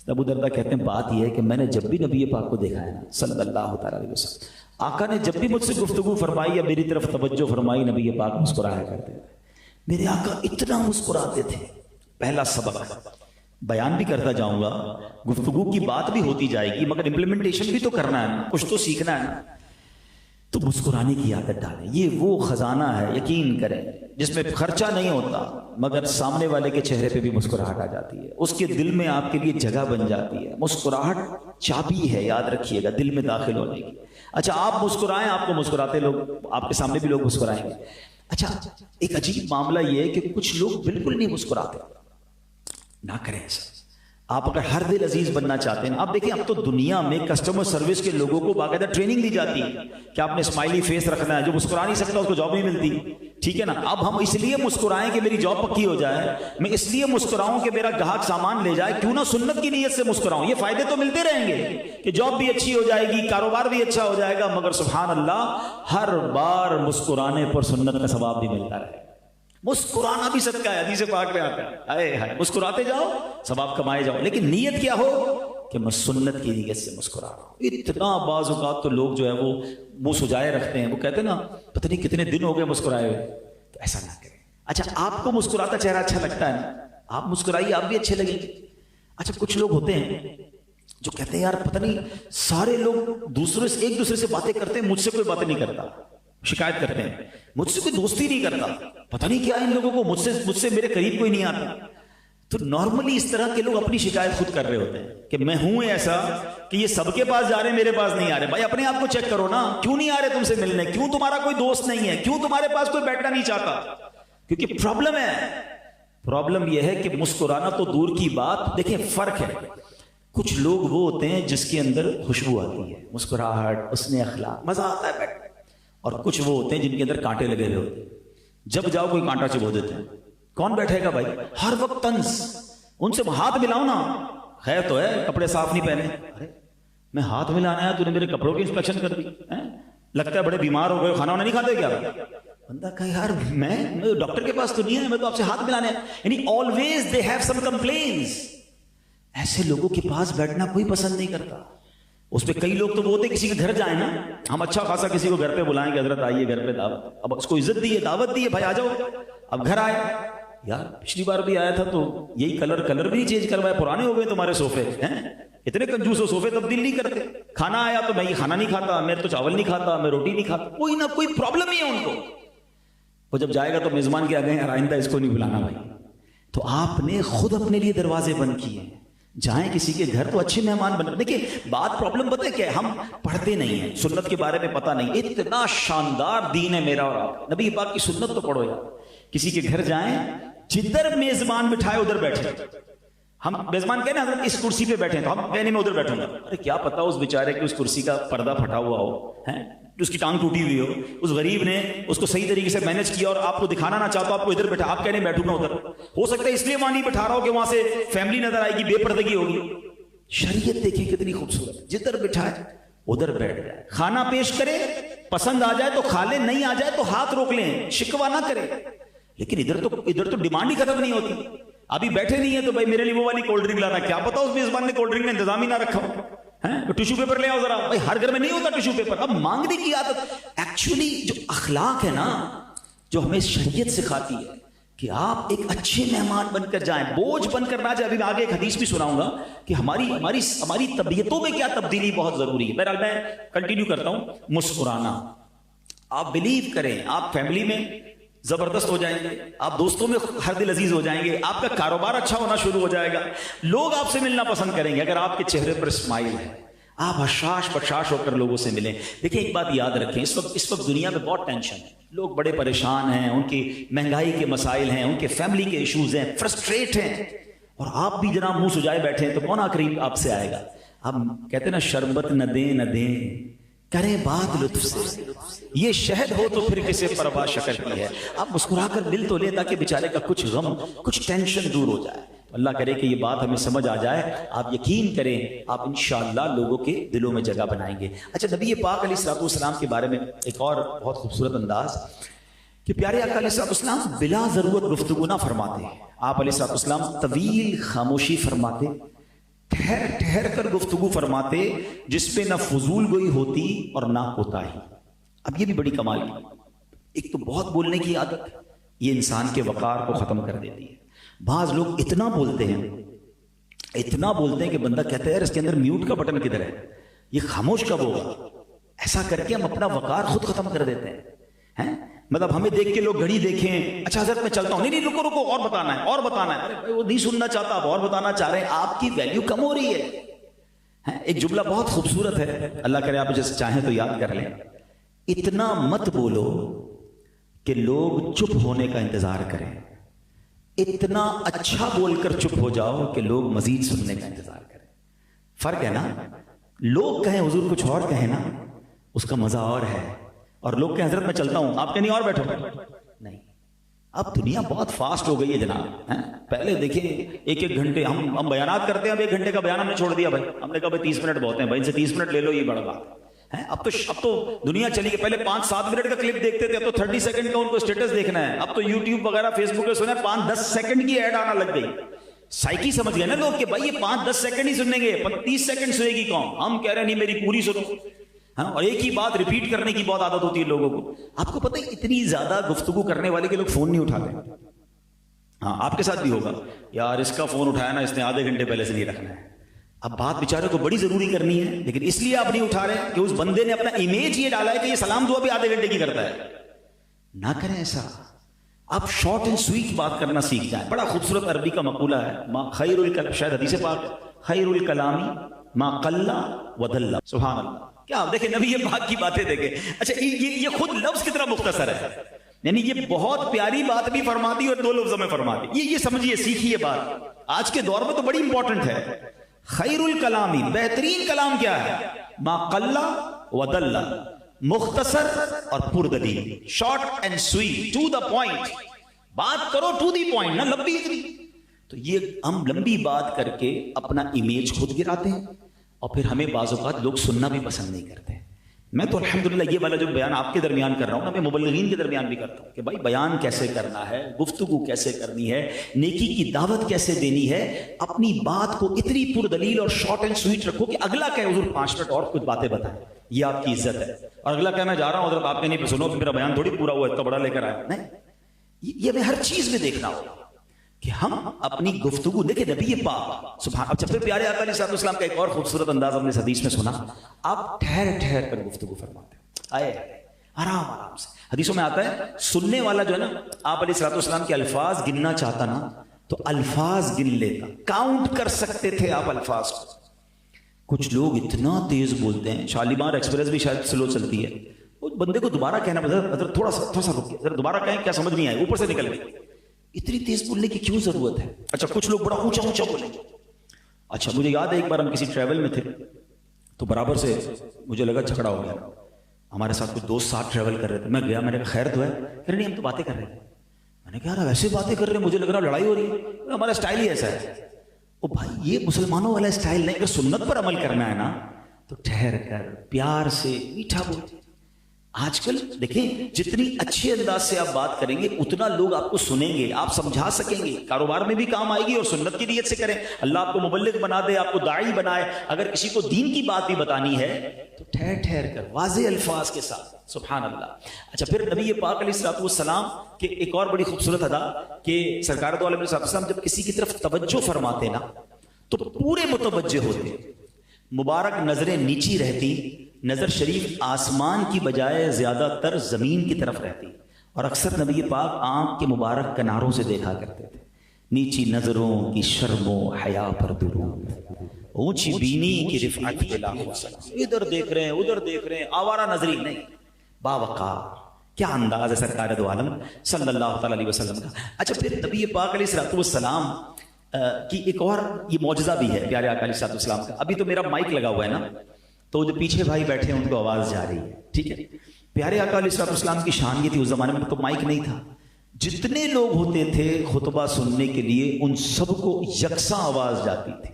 ابو درداء کہتے ہیں بات یہ ہے کہ میں نے جب بھی نبی پاک کو دیکھا ہے نا صلی اللہ تعالیٰ علیہ وسلم، آقا نے جب بھی مجھ سے گفتگو فرمائی یا میری طرف توجہ فرمائی، نبی پاک مسکرایا کرتے تھے۔ میرے آقا اتنا مسکراتے تھے۔ پہلا سبق بیان بھی کرتا جاؤں گا، گفتگو کی بات بھی ہوتی جائے گی مگر امپلیمنٹیشن بھی تو کرنا ہے نا، کچھ تو سیکھنا ہے نا۔ تو مسکرانے کی عادت ڈالیں، یہ وہ خزانہ ہے یقین کریں جس میں خرچہ نہیں ہوتا مگر سامنے والے کے چہرے پہ بھی مسکراہٹ آ جاتی ہے، اس کے دل میں آپ کے لیے جگہ بن جاتی ہے۔ مسکراہٹ چابی ہے، یاد رکھیے گا، دل میں داخل ہونے کی۔ اچھا آپ مسکرائیں، آپ کو مسکراتے لوگ، آپ کے سامنے بھی لوگ مسکرائیں گے۔ اچھا ایک عجیب معاملہ یہ ہے کہ کچھ لوگ بالکل نہیں مسکراتے، نہ کریں ایسا۔ آپ اگر ہر دل عزیز بننا چاہتے ہیں، آپ دیکھیں اب تو دنیا میں کسٹمر سروس کے لوگوں کو باقاعدہ ٹریننگ دی جاتی ہے کہ آپ نے اسمائلی فیس رکھنا ہے، جو مسکرا نہیں سکتا اس کو جاب نہیں ملتی، ٹھیک ہے نا۔ اب ہم اس لیے مسکرائیں کہ میری جاب پکی ہو جائے، میں اس لیے مسکراؤں کہ میرا گاہک سامان لے جائے، کیوں نہ سنت کی نیت سے مسکراؤں، یہ فائدے تو ملتے رہیں گے کہ جاب بھی اچھی ہو جائے گی، کاروبار بھی اچھا ہو جائے گا، مگر سبحان اللہ ہر بار مسکرانے پر سنت کا ثواب بھی ملتا رہے۔ مسکرانا بھی صدقہ ہے، حدیث پاک میں آتا ہے، ہائے ہائے مسکراتے جاؤ ثواب کمائے جاؤ، لیکن نیت کیا ہو کہ میں سنت کی نیت سے مسکرا رہا ہوں۔ اتنا بعض اوقات تو لوگ جو ہے وہ منہ سجائے رکھتے ہیں، وہ کہتے ہیں نا پتہ نہیں کتنے دن ہو گئے مسکرائے ہوئے، تو ایسا نہ کریں۔ اچھا آپ کو مسکراتا چہرہ اچھا لگتا ہے نا، آپ مسکرائیے، آپ بھی اچھے لگیں گے۔ اچھا کچھ لوگ ہوتے ہیں جو کہتے ہیں یار پتہ نہیں سارے لوگ دوسرے سے ایک دوسرے سے باتیں کرتے ہیں، مجھ سے کوئی باتیں نہیں کرتا، شکایت کرتے ہیں مجھ سے کوئی دوستی نہیں کرتا، پتہ نہیں کیا ان لوگوں کو، مجھ سے میرے قریب کوئی نہیں آتا۔ تو نارملی اس طرح کے لوگ اپنی شکایت خود کر رہے ہوتے ہیں کہ میں ہوں ایسا کہ یہ سب کے پاس جا رہے ہیں میرے پاس نہیں آ رہے۔ بھائی اپنے آپ کو چیک کرو نا، کیوں نہیں آ رہے تم سے ملنے، کیوں تمہارا کوئی دوست نہیں ہے، کیوں تمہارے پاس کوئی بیٹھنا نہیں چاہتا؟ کیونکہ پرابلم ہے، پرابلم یہ ہے کہ مسکرانا تو دور کی بات، دیکھیں فرق ہے۔ کچھ لوگ وہ ہوتے ہیں جس کے اندر خوشبو آتی ہے، مسکراہٹ، حسن اخلاق، مزہ آتا ہے بیٹھ، اور کچھ وہ ہوتے ہیں جن کے اندر کانٹے لگے ہوئے ہوتے ہیں، جب جاؤ کوئی کانٹا چبھو دیتے ہیں۔ کون بیٹھے گا بھائی، ہر وقت طنز، ان سے ہاتھ ملاؤ نا، خیر تو ہے کپڑے صاف نہیں پہنے، ارے میں ہاتھ ملانا ہے، تو نے میرے کپڑوں کی انسپیکشن کر دی، لگتا ہے بڑے بیمار ہو گئے، کھانا وانا نہیں کھاتے کیا؟ بندہ کہے یار میں ڈاکٹر کے پاس تو نہیں ہے، میں تو آپ سے ہاتھ ملانے ہیں، یعنی always they have some compliance. ایسے لوگوں کے پاس بیٹھنا کوئی پسند نہیں کرتا۔ اس پہ کئی لوگ تو وہ ہوتے کسی کے گھر جائیں نا، ہم اچھا خاصا کسی کو گھر پہ بلائیں گے، حضرت آئیے گھر پہ دعوت، اب اس کو عزت دی ہے، دعوت دی ہے، بھائی آ جاؤ، اب گھر آئے، یار پچھلی بار بھی آیا تھا تو یہی کلر بھی چینج کروائے، پرانے ہو گئے تمہارے صوفے ہیں، اتنے کنجوس ہو، صوفے تبدیل نہیں کرتے، کھانا آیا تو میں یہ کھانا نہیں کھاتا، میں تو چاول نہیں کھاتا، میں روٹی نہیں کھاتا، کوئی نہ کوئی پرابلم ہی ہے ان کو۔ وہ جب جائے گا تو میزبان کے آگے آئندہ اس کو نہیں بلانا بھائی. تو آپ نے خود اپنے لیے دروازے بند کیے ہیں. جائیں کسی کے گھر تو اچھے مہمان بن. دیکھیں بات پرابلم پتہ ہے کہ ہم پڑھتے نہیں ہیں, سنت کے بارے میں پتہ نہیں. اتنا شاندار دین ہے میرا اور آپ, نبی پاک کی سنت تو پڑھو یار. کسی کے گھر جائیں, جدھر میزبان بٹھائے ادھر بیٹھے. ہم میزبان کہنے حضرت اس کرسی پہ بیٹھے ہیں تو ہم کہنے میں ادھر بیٹھوں گا. ارے کیا پتا اس بیچارے کے اس کرسی کا پردہ پھٹا ہوا ہو, اس کی ٹانگ ٹوٹی ہوئی ہو, اس غریب نے اس کو صحیح طریقے سے مینج کیا اور آپ کو دکھانا نہ چاہتا, آپ کو ادھر بیٹھا, آپ کہنے بیٹھوں گا ادھر. ہو سکتا ہے اس لیے وہاں نہیں بٹھا رہا ہو کہ وہاں سے فیملی نظر آئے گی, بے پردگی ہوگی. شریعت دیکھیں کتنی خوبصورت, جدھر بٹھائے ادھر بیٹھ جائے. کھانا پیش کرے, پسند آ جائے تو کھا لیں, نہیں آ جائے تو ہاتھ روک لیں, شکوہ نہ کرے. لیکن ادھر تو ڈیمانڈ ہی ختم نہیں ہوتی. ابھی بیٹھے نہیں ہیں تو بھائی میرے لیے وہ والی کولڈ ڈرنک لانا. کیا پتا اس میزبان نے کولڈ ڈرنک کا انتظام ہی نہ رکھا ہو, ٹیشو پیپر لے آؤ ذرا. بھائی ہر گھر میں نہیں ہوتا ٹیشو پیپر. اب مانگنے کی عادت ایکچولی جو اخلاق ہے نا, جو ہمیں شریعت سکھاتی ہے کہ آپ ایک اچھے مہمان بن کر جائیں, بوجھ بن کر نہ جائیں. ابھی میں آگے ایک حدیث بھی سناؤں گا کہ ہماری طبیعتوں میں کیا تبدیلی بہت ضروری ہے. بہرحال میں کنٹینیو کرتا ہوں. مسکرانا, آپ بلیو کریں آپ فیملی میں زبردست ہو جائیں گے, آپ دوستوں میں ہر دل عزیز ہو جائیں گے, آپ کا کاروبار اچھا ہونا شروع ہو جائے گا, لوگ آپ سے ملنا پسند کریں گے اگر آپ کے چہرے پر اسمائل ہے, آپ حشاش بشاش ہو کر لوگوں سے ملیں. دیکھیں ایک بات یاد رکھیں, اس وقت دنیا میں بہت ٹینشن ہے, لوگ بڑے پریشان ہیں, ان کی مہنگائی کے مسائل ہیں, ان کے فیملی کے ایشوز ہیں, فرسٹریٹ ہیں, اور آپ بھی جناب منہ سجائے بیٹھے ہیں تو کون قریب آپ سے آئے گا. اب کہتے ہیں نا شربت نہ دیں نہ دیں, کریں بات لطف سے, یہ شہد ہو تو پھر کسے پرواہ شکر کی ہے. آپ مسکرا کر مل تو لیں تاکہ بیچارے کا کچھ غم کچھ ٹینشن دور ہو جائے. اللہ کرے کہ یہ بات ہمیں سمجھ آ جائے. آپ یقین کریں آپ انشاءاللہ لوگوں کے دلوں میں جگہ بنائیں گے. اچھا نبی پاک علیہ الصلوۃ والسلام کے بارے میں ایک اور بہت خوبصورت انداز کہ پیارے آقا علیہ الصلوۃ والسلام بلا ضرورت گفتگو نہ فرماتے. آپ علیہ الصلوۃ والسلام طویل خاموشی فرماتے, ٹھہر ٹھہر کر گفتگو فرماتے, جس پہ نہ فضول گوئی ہوتی اور نہ کوتاہی. اب یہ بھی بڑی کمال کی. ایک تو بہت بولنے کی عادت یہ انسان کے وقار کو ختم کر دیتی ہے. بعض لوگ اتنا بولتے ہیں کہ بندہ کہتا ہے یار اس کے اندر میوٹ کا بٹن کدھر ہے, یہ خاموش کب ہوگا. ایسا کر کے ہم اپنا وقار خود ختم کر دیتے ہیں. مطلب ہمیں دیکھ کے لوگ گھڑی دیکھیں, اچھا حضرت میں چلتا ہوں, نہیں رکو اور بتانا ہے اور بتانا ہے. ارے وہ نہیں سننا چاہتا, آپ اور بتانا چاہ رہے ہیں, آپ کی ویلیو کم ہو رہی ہے. ایک جملہ بہت خوبصورت ہے, اللہ کرے آپ جیسے چاہیں تو یاد کر لیں. اتنا مت بولو کہ لوگ چپ ہونے کا انتظار کریں, اتنا اچھا بول کر چپ ہو جاؤ کہ لوگ مزید سننے کا انتظار کریں. فرق ہے نا, لوگ کہیں حضور کچھ اور کہیں نا, اس کا مزہ اور ہے, اور لوگ کہیں حضرت میں چلتا ہوں, آپ کہیں نہیں اور بیٹھو. نہیں, اب دنیا بہت فاسٹ ہو گئی ہے جناب. پہلے دیکھیں ایک گھنٹے ہم بیانات کرتے ہیں, اب 1 گھنٹے کا بیان ہم نے چھوڑ دیا بھائی. ہم نے کہا بھائی 30 منٹ بہت ہیں بھائی, ان سے 30 منٹ لے لو, یہ بڑا بات ہے. اب تو دنیا چلی گئی. پہلے 5-7 منٹ کا کلپ دیکھتے تھے, اب تو 30 سیکنڈ کا ان کو اسٹیٹس دیکھنا ہے. اب تو یوٹیوب وغیرہ فیس بک پہ سنا 5-10 سیکنڈ کی ایڈ آنا لگ گئی. سائیکی سمجھ گئے نا لوگ کہ بھائی یہ 5-10 سیکنڈ ہی سنیں گے, 30 سیکنڈ سنے گی کون. ہم کہہ رہے ہیں نہیں میری پوری سنو. اور ایک ہی بات ریپیٹ کرنے کی بہت عادت ہوتی ہے لوگوں کو. آپ کو پتہ ہے اتنی زیادہ گفتگو کرنے والے کے لوگ فون نہیں اٹھاتے. ہاں آپ کے ساتھ بھی ہوگا, یار اس کا فون اٹھایا نا اس نے آدھے گھنٹے پہلے سے نہیں رکھنا ہے. اب بات بیچارے کو بڑی ضروری کرنی ہے, لیکن اس لیے آپ نہیں اٹھا رہے کہ اس بندے نے اپنا امیج یہ ڈالا ہے کہ یہ سلام دعا بھی آدھے گھنٹے کی کرتا ہے. نہ کریں ایسا. آپ شارٹ اینڈ سویٹ بات کرنا سیکھ جائیں. بڑا خوبصورت عربی کا مقولہ ہے, ما خیر الکلام, شاید حدیث پاک, خیر الکلامی ما قل ودل. سبحان اللہ. کیا دیکھیں نبی پاک کی باتیں دیکھیں. اچھا یہ خود لفظ کتنا مختصر ہے, یعنی یہ بہت پیاری بات بھی فرما دی اور 2 لفظوں میں فرما دی. یہ سمجھیے, سیکھیے بات. آج کے دور میں تو بڑی امپورٹنٹ ہے. خیر الکلامی, بہترین کلام کیا ہے؟ ما قل ودل, مختصر اور پردلیل, short and sweet, to the point. بات کرو ٹو دی پوائنٹ, نہ لمبی اتنی. تو یہ ہم لمبی بات کر کے اپنا امیج خود گراتے ہیں, اور پھر ہمیں بعض اوقات لوگ سننا بھی پسند نہیں کرتے. میں تو الحمدللہ یہ والا جو بیان آپ کے درمیان کر رہا ہوں نا, میں مبلغین کے درمیان بھی کرتا ہوں کہ بھائی بیان کیسے کرنا ہے, گفتگو کیسے کرنی ہے, نیکی کی دعوت کیسے دینی ہے. اپنی بات کو اتنی پردلیل اور شارٹ اینڈ سویٹ رکھو کہ اگلا کہے حضور 5 منٹ اور کچھ باتیں بتائیں, یہ آپ کی عزت ہے. اور اگلا کہے میں جا رہا ہوں حضرت, آپ کے نہیں سنو میرا بیان تھوڑی پورا ہوا, اتنا بڑا لے کر آیا. نہیں, یہ ہمیں ہر چیز میں دیکھنا ہوگا کہ ہم اپنی گفتگو دیکھیں. نبی پاک سبحان. اب جب پیارے آقا علیہ السلام کا ایک اور خوبصورت انداز ہم نے حدیث میں سنا, آپ ٹھہر ٹھہر کر گفتگو فرماتے. آئے آرام آرام سے. حدیثوں میں آتا ہے سننے والا جو ہے نا آپ علیہ الصلوۃ والسلام کے الفاظ گننا چاہتا نا تو الفاظ گن لیتا, کاؤنٹ کر سکتے تھے آپ الفاظ کو. کچھ لوگ اتنا تیز بولتے ہیں, شالیمار ایکسپریس بھی شاید سلو چلتی ہے, وہ بندے کو دوبارہ کہنا حضرت تھوڑا سا رکیے, ذرا دوبارہ کہیں, کیا سمجھ نہیں آئے, اوپر سے نکل گئی. اتنی تیز بولنے کی کیوں ضرورت ہے؟ اچھا کچھ لوگ بڑا اونچا اونچا بولیں گے. اچھا مجھے یاد ہے ایک بار ہم کسی ٹریول میں تھے تو برابر سے مجھے لگا جھگڑا ہو گیا. ہمارے ساتھ کچھ دوست ساتھ ٹریول کر رہے تھے, میں گیا, میں نے کہا خیر تو ہے؟ پھر نہیں ہم تو باتیں کر رہے تھے. میں نے کہا ویسے باتیں کر رہے ہیں, مجھے لگ رہا لڑائی ہو رہی ہے, ہمارا اسٹائل ہی ایسا ہے. او بھائی یہ مسلمانوں والا اسٹائل نہیں, اگر سنت پر عمل کرنا ہے نا تو ٹھہر کر پیار سے میٹھا بولتے. آج کل دیکھیں جتنی اچھے انداز سے آپ بات کریں گے اتنا لوگ آپ کو سنیں گے, آپ سمجھا سکیں گے, کاروبار میں بھی کام آئے گی, اور سنت کی نیت سے کریں. اللہ آپ کو مبلغ بنا دے, آپ کو داعی بنائے. اگر کسی کو دین کی بات بھی بتانی ہے تو ٹھہر ٹھہر کر واضح الفاظ کے ساتھ. سبحان اللہ. اچھا پھر نبی پاک علیہ الصلوۃ والسلام کے ایک اور بڑی خوبصورت ادا کہ سرکار دو عالم علیہ السلام جب کسی کی طرف توجہ فرماتے نا تو پورے متوجہ ہوتے, مبارک نظریں نیچی رہتی, نظر شریف آسمان کی بجائے زیادہ تر زمین کی طرف رہتی, اور اکثر نبی پاک آنکھ کے مبارک کناروں سے دیکھا کرتے تھے. نیچی نظروں کی شرم و حیا پر درود, اونچی بینی کی رفعت کے لاکھوں سلام. ادھر دیکھ رہے ہیں ادھر دیکھ رہے ہیں, آوارہ نظری نہیں, باوقار. کیا انداز ہے سرکار دو عالم صلی اللہ تعالی علیہ وسلم کا. اچھا پھر نبی پاک علیہ الصلوۃ والسلام کی ایک اور یہ معجزہ بھی ہے پیارے آقا علیہ الصلوۃ والسلام کا. ابھی تو میرا مائک لگا ہوا ہے نا, تو جو پیچھے بھائی بیٹھے ہیں ان کو آواز جا رہی ہے, ٹھیک ہے. پیارے آقا علیہ الصلوۃ والسلام کی شان یہ تھی, اس زمانے میں تو مائک نہیں تھا, جتنے لوگ ہوتے تھے خطبہ سننے کے لیے ان سب کو یکساں آواز جاتی تھی.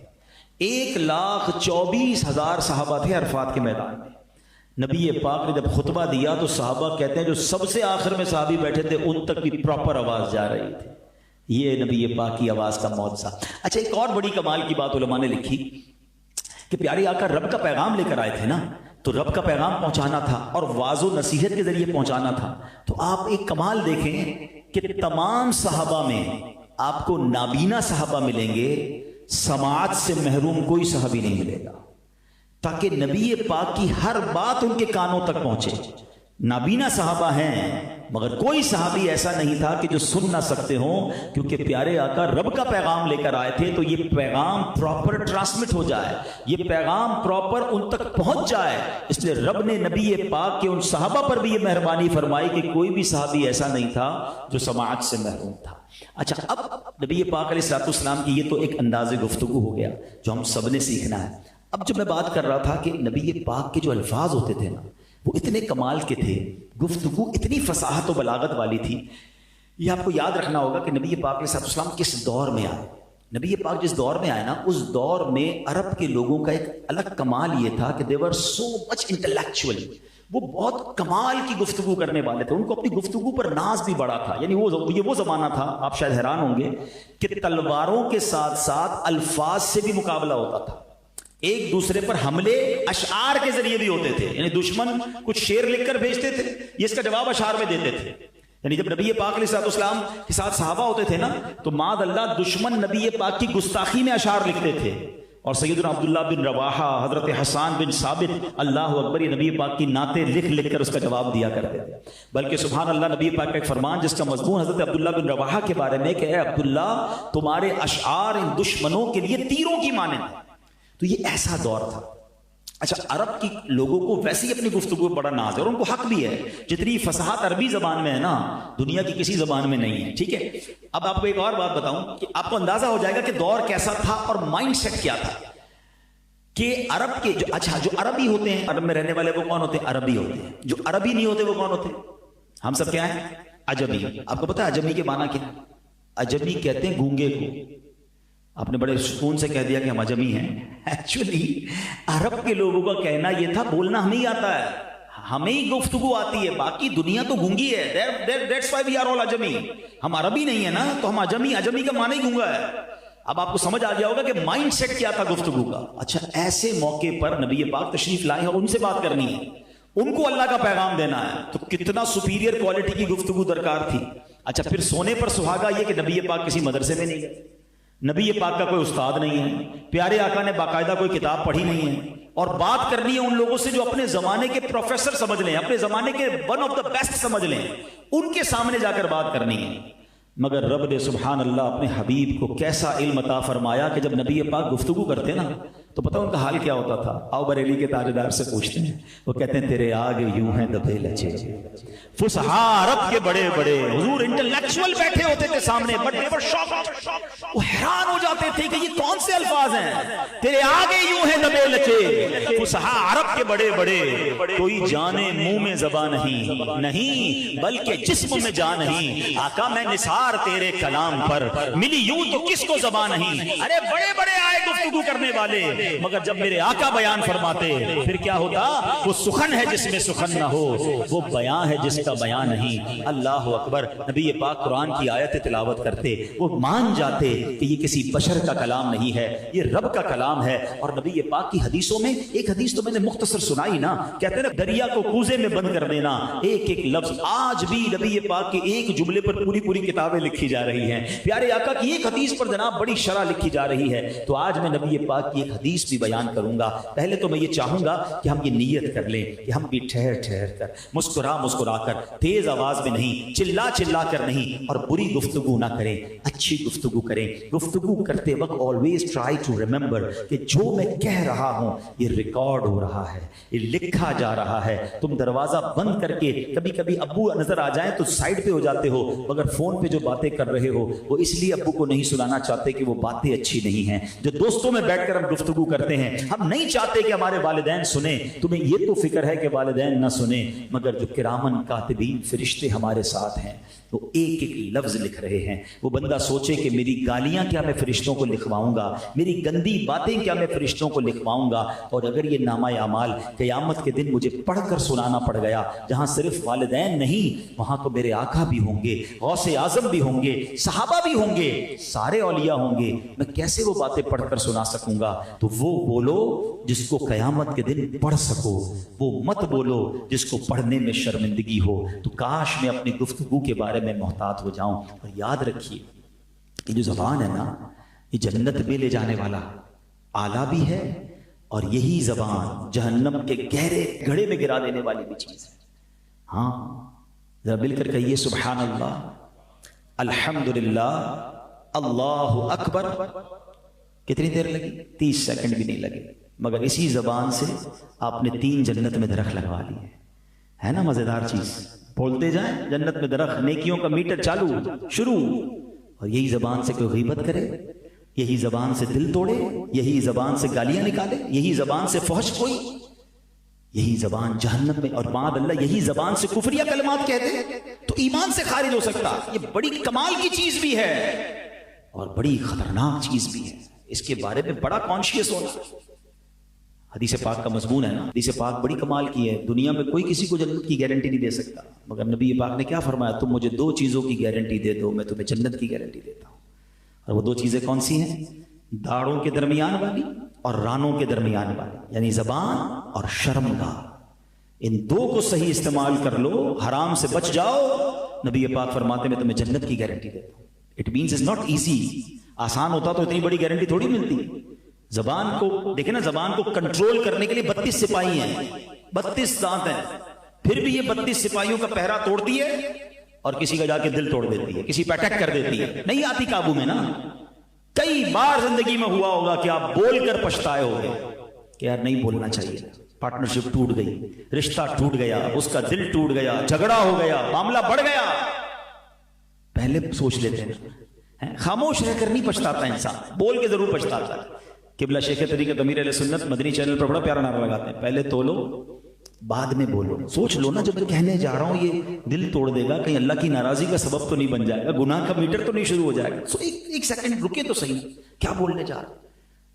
1,24,000 صحابہ تھے عرفات کے میدان میں. نبی پاک نے جب خطبہ دیا تو صحابہ کہتے ہیں جو سب سے آخر میں صحابی بیٹھے تھے ان تک بھی پراپر آواز جا رہی تھی. یہ نبی پاک کی آواز کا معجزہ. اچھا ایک اور بڑی کمال کی بات علماء نے لکھی کہ پیارے آقا رب کا پیغام لے کر آئے تھے نا, تو رب کا پیغام پہنچانا تھا اور واضح و نصیحت کے ذریعے پہنچانا تھا. تو آپ ایک کمال دیکھیں کہ تمام صحابہ میں آپ کو نابینا صحابہ ملیں گے, سماعت سے محروم کوئی صحابی نہیں ملے گا, تاکہ نبی پاک کی ہر بات ان کے کانوں تک پہنچے. نابینا صحابہ ہیں مگر کوئی صحابی ایسا نہیں تھا کہ جو سن نہ سکتے ہوں, کیونکہ پیارے آقا رب کا پیغام لے کر آئے تھے تو یہ پیغام پراپر ٹرانسمٹ ہو جائے, یہ پیغام پراپر ان تک پہنچ جائے. اس لیے رب نے نبی پاک کے ان صحابہ پر بھی یہ مہربانی فرمائی کہ کوئی بھی صحابی ایسا نہیں تھا جو سماعت سے محروم تھا. اچھا اب نبی پاک علیہ الصلوۃ والسلام کی یہ تو ایک انداز گفتگو ہو گیا جو ہم سب نے سیکھنا ہے. اب جب میں بات کر رہا تھا کہ نبی پاک کے جو الفاظ ہوتے تھے نا وہ اتنے کمال کے تھے, گفتگو اتنی فصاحت و بلاغت والی تھی. یہ آپ کو یاد رکھنا ہوگا کہ نبی پاک علیہ السلام کس دور میں آئے. نبی پاک جس دور میں آئے نا اس دور میں عرب کے لوگوں کا ایک الگ کمال یہ تھا کہ they were so much intellectual, وہ بہت کمال کی گفتگو کرنے والے تھے, ان کو اپنی گفتگو پر ناز بھی بڑا تھا. یعنی وہ زمانہ تھا, آپ شاید حیران ہوں گے کہ تلواروں کے ساتھ ساتھ الفاظ سے بھی مقابلہ ہوتا تھا. ایک دوسرے پر حملے اشعار کے ذریعے بھی ہوتے تھے, یعنی دشمن کچھ شعر لکھ کر بھیجتے تھے, یہ اس کا جواب اشعار میں دیتے تھے. یعنی جب نبی پاک علیہ الصلوۃ والسلام کے ساتھ صحابہ ہوتے تھے نا تو معاذ اللہ دشمن نبی پاک کی گستاخی میں اشعار لکھتے تھے, اور سیدنا عبداللہ بن رواحہ, حضرت حسان بن ثابت, اللہ اکبر, یہ نبی پاک کی نعتیں لکھ کر اس کا جواب دیا کرتے تھے. بلکہ سبحان اللہ نبی پاک کا ایک فرمان جس کا مضمون حضرت عبداللہ بن رواحہ کے بارے میں کہ اے عبداللہ تمہارے اشعار ان دشمنوں کے لیے تیروں کی مانند. تو یہ ایسا دور تھا. اچھا عرب کی لوگوں کو ویسے ہی اپنی گفتگو پر بڑا ناز ہے, اور ان کو حق بھی ہے, جتنی فصاحت عربی زبان میں ہے نا دنیا کی کسی زبان میں نہیں ہے. ٹھیک ہے, اب آپ کو ایک اور بات بتاؤں کہ آپ کو اندازہ ہو جائے گا کہ دور کیسا تھا اور مائنڈ سیٹ کیا تھا. کہ عرب کے جو عربی ہوتے ہیں, عرب میں رہنے والے وہ کون ہوتے ہیں؟ عربی ہوتے ہیں. جو عربی نہیں ہوتے وہ کون ہوتے ہیں؟ ہم سب کیا ہیں؟ عجمی. آپ کو پتا ہے عجمی کے معنی کیا ہے؟ عجمی کہتے ہیں گونگے کو. آپ نے بڑے سکون سے کہہ دیا کہ ہم عجمی ہیں. ایکچولی عرب کے لوگوں کا کہنا یہ تھا بولنا ہمیں ہی آتا ہے, ہمیں ہی گفتگو آتی ہے, باقی دنیا تو گونگی ہے. That's why we are all عجمی. ہم عربی نہیں ہے نا تو ہم عجمی. عجمی کا معنی ہی گونگا ہے. اب آپ کو سمجھ آ گیا ہوگا کہ مائنڈ سیٹ کیا تھا گفتگو کا. اچھا ایسے موقع پر نبی پاک تشریف لائے ہیں, ان سے بات کرنی ہے, ان کو اللہ کا پیغام دینا ہے, تو کتنا سپیریئر کوالٹی کی گفتگو درکار تھی. اچھا پھر سونے پر سہاگا یہ کہ نبی پاک کسی مدرسے میں نہیں گئے, نبی پاک کا کوئی استاد نہیں ہے, پیارے آقا نے باقاعدہ کوئی کتاب پڑھی نہیں ہے, اور بات کرنی ہے ان لوگوں سے جو اپنے زمانے کے پروفیسر سمجھ لیں، اپنے زمانے کے ون آف دا بیسٹ سمجھ لیں، ان کے سامنے جا کر بات کرنی ہے۔ مگر رب نے سبحان اللہ اپنے حبیب کو کیسا علم عطا فرمایا کہ جب نبی پاک گفتگو کرتے نا تو پتہ ان کا حال کیا ہوتا تھا؟ آؤ بریلی کے تاجدار سے پوچھتے ہیں، وہ کہتے ہیں تیرے آگے یوں ہیں دبے لچے، فصحاء عرب کے بڑے بڑے، حضور انٹلیکچوئل بیٹھے ہوتے تھے سامنے، بٹ دے ور شاکڈ، وہ حیران ہو جاتے تھے کہ یہ کون سے الفاظ ہیں، تیرے آگے یوں ہیں دبے لچے، فصحاء عرب کے بڑے بڑے، کوئی جانے منہ میں زبان نہیں بلکہ جسم میں جان نہیں، آقا میں نثار تیرے کلام پر، ملی یوں تو کس کو زبان نہیں۔ ارے بڑے بڑے آئے گفتگو کرنے والے، مگر جب میرے آقا بیان فرماتے پھر کیا ہوتا؟ وہ سخن ہے جس میں سخن نہ ہو، وہ بیان ہے جس کا بیان نہیں۔ اللہ اکبر، نبی پاک قرآن کی آیت تلاوت کرتے، وہ مان جاتے کہ یہ کسی بشر کا کلام نہیں ہے، یہ رب کا کلام ہے۔ اور نبی پاک کی حدیثوں میں ایک حدیث تو میں نے مختصر سنائی نا، کہتے ہیں نا دریا کو کوزے میں بند کر دینا، ایک ایک لفظ آج بھی نبی پاک کے ایک جملے پر پوری پوری کتابیں لکھی جا رہی ہیں۔ پیارے آقا کی ایک حدیث پر جناب بڑی شرح لکھی جا رہی ہے۔ تو آج میں نبی پاک کی ایک حدیث بھی بیان کروں گا۔ پہلے تو میں یہ چاہوں گا کہ ہم یہ نیت کر لیں کہ ہم بھی ٹھہر ٹھہر کر، مسکرا مسکرا کر، تیز آواز میں نہیں، چلا چلا کر نہیں، اور بری گفتگو نہ کریں، اچھی گفتگو کریں۔ گفتگو کرتے وقت always try to remember کہ جو میں کہہ رہا ہوں یہ ریکارڈ ہو رہا ہے، یہ لکھا جا رہا ہے۔ تم دروازہ بند کر کے کبھی کبھی ابو نظر آ جائیں تو سائڈ پہ ہو جاتے ہو، مگر فون پہ جو باتیں کر رہے ہو وہ اس لیے ابو کو نہیں سنانا چاہتے کہ وہ باتیں اچھی نہیں ہیں۔ جو دوستوں میں بیٹھ کر ہم گفتگو کرتے ہیں، ہم نہیں چاہتے کہ ہمارے والدین سنیں۔ تمہیں یہ تو فکر ہے کہ والدین نہ سنیں، مگر جو کرامن کاتبین فرشتے ہمارے ساتھ ہیں وہ ایک ایک لفظ لکھ رہے ہیں۔ وہ بندہ سوچے کہ میری گالیاں کیا میں فرشتوں کو لکھواؤں گا، میری گندی باتیں کیا میں فرشتوں کو لکھواؤں گا، اور اگر یہ نامہ اعمال قیامت کے دن مجھے پڑھ کر سنانا پڑ گیا، جہاں صرف والدین نہیں وہاں تو میرے آقا بھی ہوں گے، غوث اعظم بھی ہوں گے، صحابہ بھی ہوں گے، سارے اولیاء ہوں گے، میں کیسے وہ باتیں پڑھ کر سنا سکوں گا؟ تو وہ بولو جس کو قیامت کے دن پڑھ سکو، وہ مت بولو جس کو پڑھنے میں شرمندگی ہو۔ تو کاش میں اپنی گفتگو کے بارے میں محتاط ہو جاؤں۔ اور یاد رکھیے یہ جو زبان ہے نا، یہ جنت میں لے جانے والا آلہ بھی ہے، اور یہی زبان جہنم کے گہرے گڑھے میں گرا دینے والی بھی چیز ہے۔ ہاں ذرا مل کر کہیے سبحان اللہ، الحمدللہ، اللہ اکبر۔ کتنی دیر لگی؟ 30 سیکنڈ بھی نہیں لگے، مگر اسی زبان سے آپ نے 3 جنت میں درخت لگوا لیے۔ ہے نا مزیدار چیز؟ بولتے جائیں جنت میں درخت، نیکیوں کا میٹر چالو شروع۔ اور یہی زبان سے کوئی غیبت کرے، یہی زبان سے دل توڑے، یہی زبان سے گالیاں نکالے، یہی زبان سے فحش کوئی، یہی زبان جہنم میں، اور بعد اللہ یہی زبان سے کفریہ کلمات کہہ دے تو ایمان سے خارج ہو سکتا۔ یہ بڑی کمال کی چیز بھی ہے اور بڑی خطرناک چیز بھی ہے، اس کے بارے میں بڑا کانشیس ہونا۔ حدیث پاک کا مضمون ہے نا، حدیث پاک بڑی کمال کی ہے، دنیا میں کوئی کسی کو جنت کی گارنٹی نہیں دے سکتا، مگر نبی پاک نے کیا فرمایا؟ تم مجھے 2 چیزوں کی گارنٹی دے دو، میں تمہیں جنت کی گارنٹی دیتا ہوں۔ اور وہ 2 چیزیں کون سی ہیں؟ داڑھوں کے درمیان والی اور رانوں کے درمیان والی، یعنی زبان اور شرمگاہ۔ ان 2 کو صحیح استعمال کر لو، حرام سے بچ جاؤ، نبی پاک فرماتے میں تمہیں جنت کی گارنٹی دیتا ہوں۔ It means it's not easy, آسان ہوتا تو اتنی بڑی گارنٹی تھوڑی ملتی۔ زبان کو دیکھیں نا، زبان کو کنٹرول کرنے کے لیے 32 سپاہی ہیں، 32 دانت ہیں، پھر بھی یہ 32 سپاہیوں کا پہرا توڑتی ہے اور کسی کا جا کے دل توڑ دیتی ہے، کسی پہ اٹیک کر دیتی ہے، نہیں آتی قابو میں نا۔ کئی بار زندگی میں ہوا ہوگا کہ آپ بول کر پچھتائے ہوگے کہ یار نہیں بولنا چاہیے، پارٹنرشپ ٹوٹ گئی، رشتہ ٹوٹ گیا، اس کا دل ٹوٹ گیا، جھگڑا ہو گیا، معاملہ بڑھ گیا۔ پہلے سوچ لیتے ہیں، خاموش رہ کر نہیں پچھتاتا انسان، بول کے ضرور پچھتاتا ہے۔ قبلہ شیخ طریقت امیر اہل سنت مدنی چینل پر بڑا پیارا نعرہ لگاتے ہیں، پہلے تولو بعد میں بولو۔ سوچ لو نا، جو میں کہنے جا رہا ہوں یہ دل توڑ دے گا، کہیں اللہ کی ناراضی کا سبب تو نہیں بن جائے گا، گناہ کا میٹر تو نہیں شروع ہو جائے گا۔ سو ایک سیکنڈ رکے تو صحیح، کیا بولنے جا رہا؟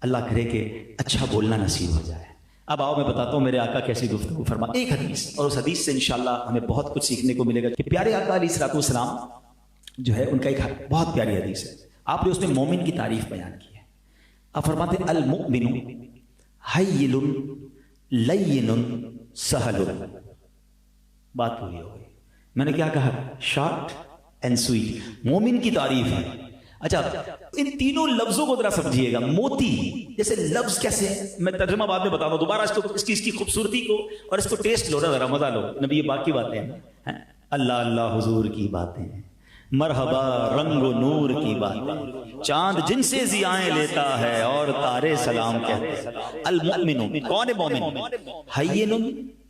اللہ کرے کہ اچھا بولنا نصیب ہو جائے۔ اب آؤ میں بتاتا ہوں میرے آقا کیسی گفتگو فرما، ایک حدیث، اور اس حدیث سے انشاءاللہ ہمیں بہت کچھ سیکھنے کو ملے گا کہ پیارے آقا علیہ الصلوۃ والسلام جو ہے ان کا ایک بہت پیاری حدیث ہے، آپ نے اس میں مومن کی تعریف بیان کی ہے۔ آپ فرماتے ہیں المؤمن حیل لین سہل۔ بات پوری ہو گئی۔ میں نے کیا کہا؟ Short and sweet. مومن کی تعریف ہے، اچھا ان تینوں لفظوں کو ذرا سمجھیے گا. موتی جیسے لفظ کیسے ہے, میں ترجمہ بعد میں بتا دوں, دوبارہ اس کی خوبصورتی کو اور اس کو ٹیسٹ لو نا ذرا, مزہ لو. نبی یہ باقی باتیں ہیں, اللہ اللہ حضور کی باتیں, مرحبا رنگ و نور کی باتیں, چاند جن سے ضیائیں لیتا ہے اور تارے سلام کہتے ہیں. المؤمن کون ہے مومن؟ حین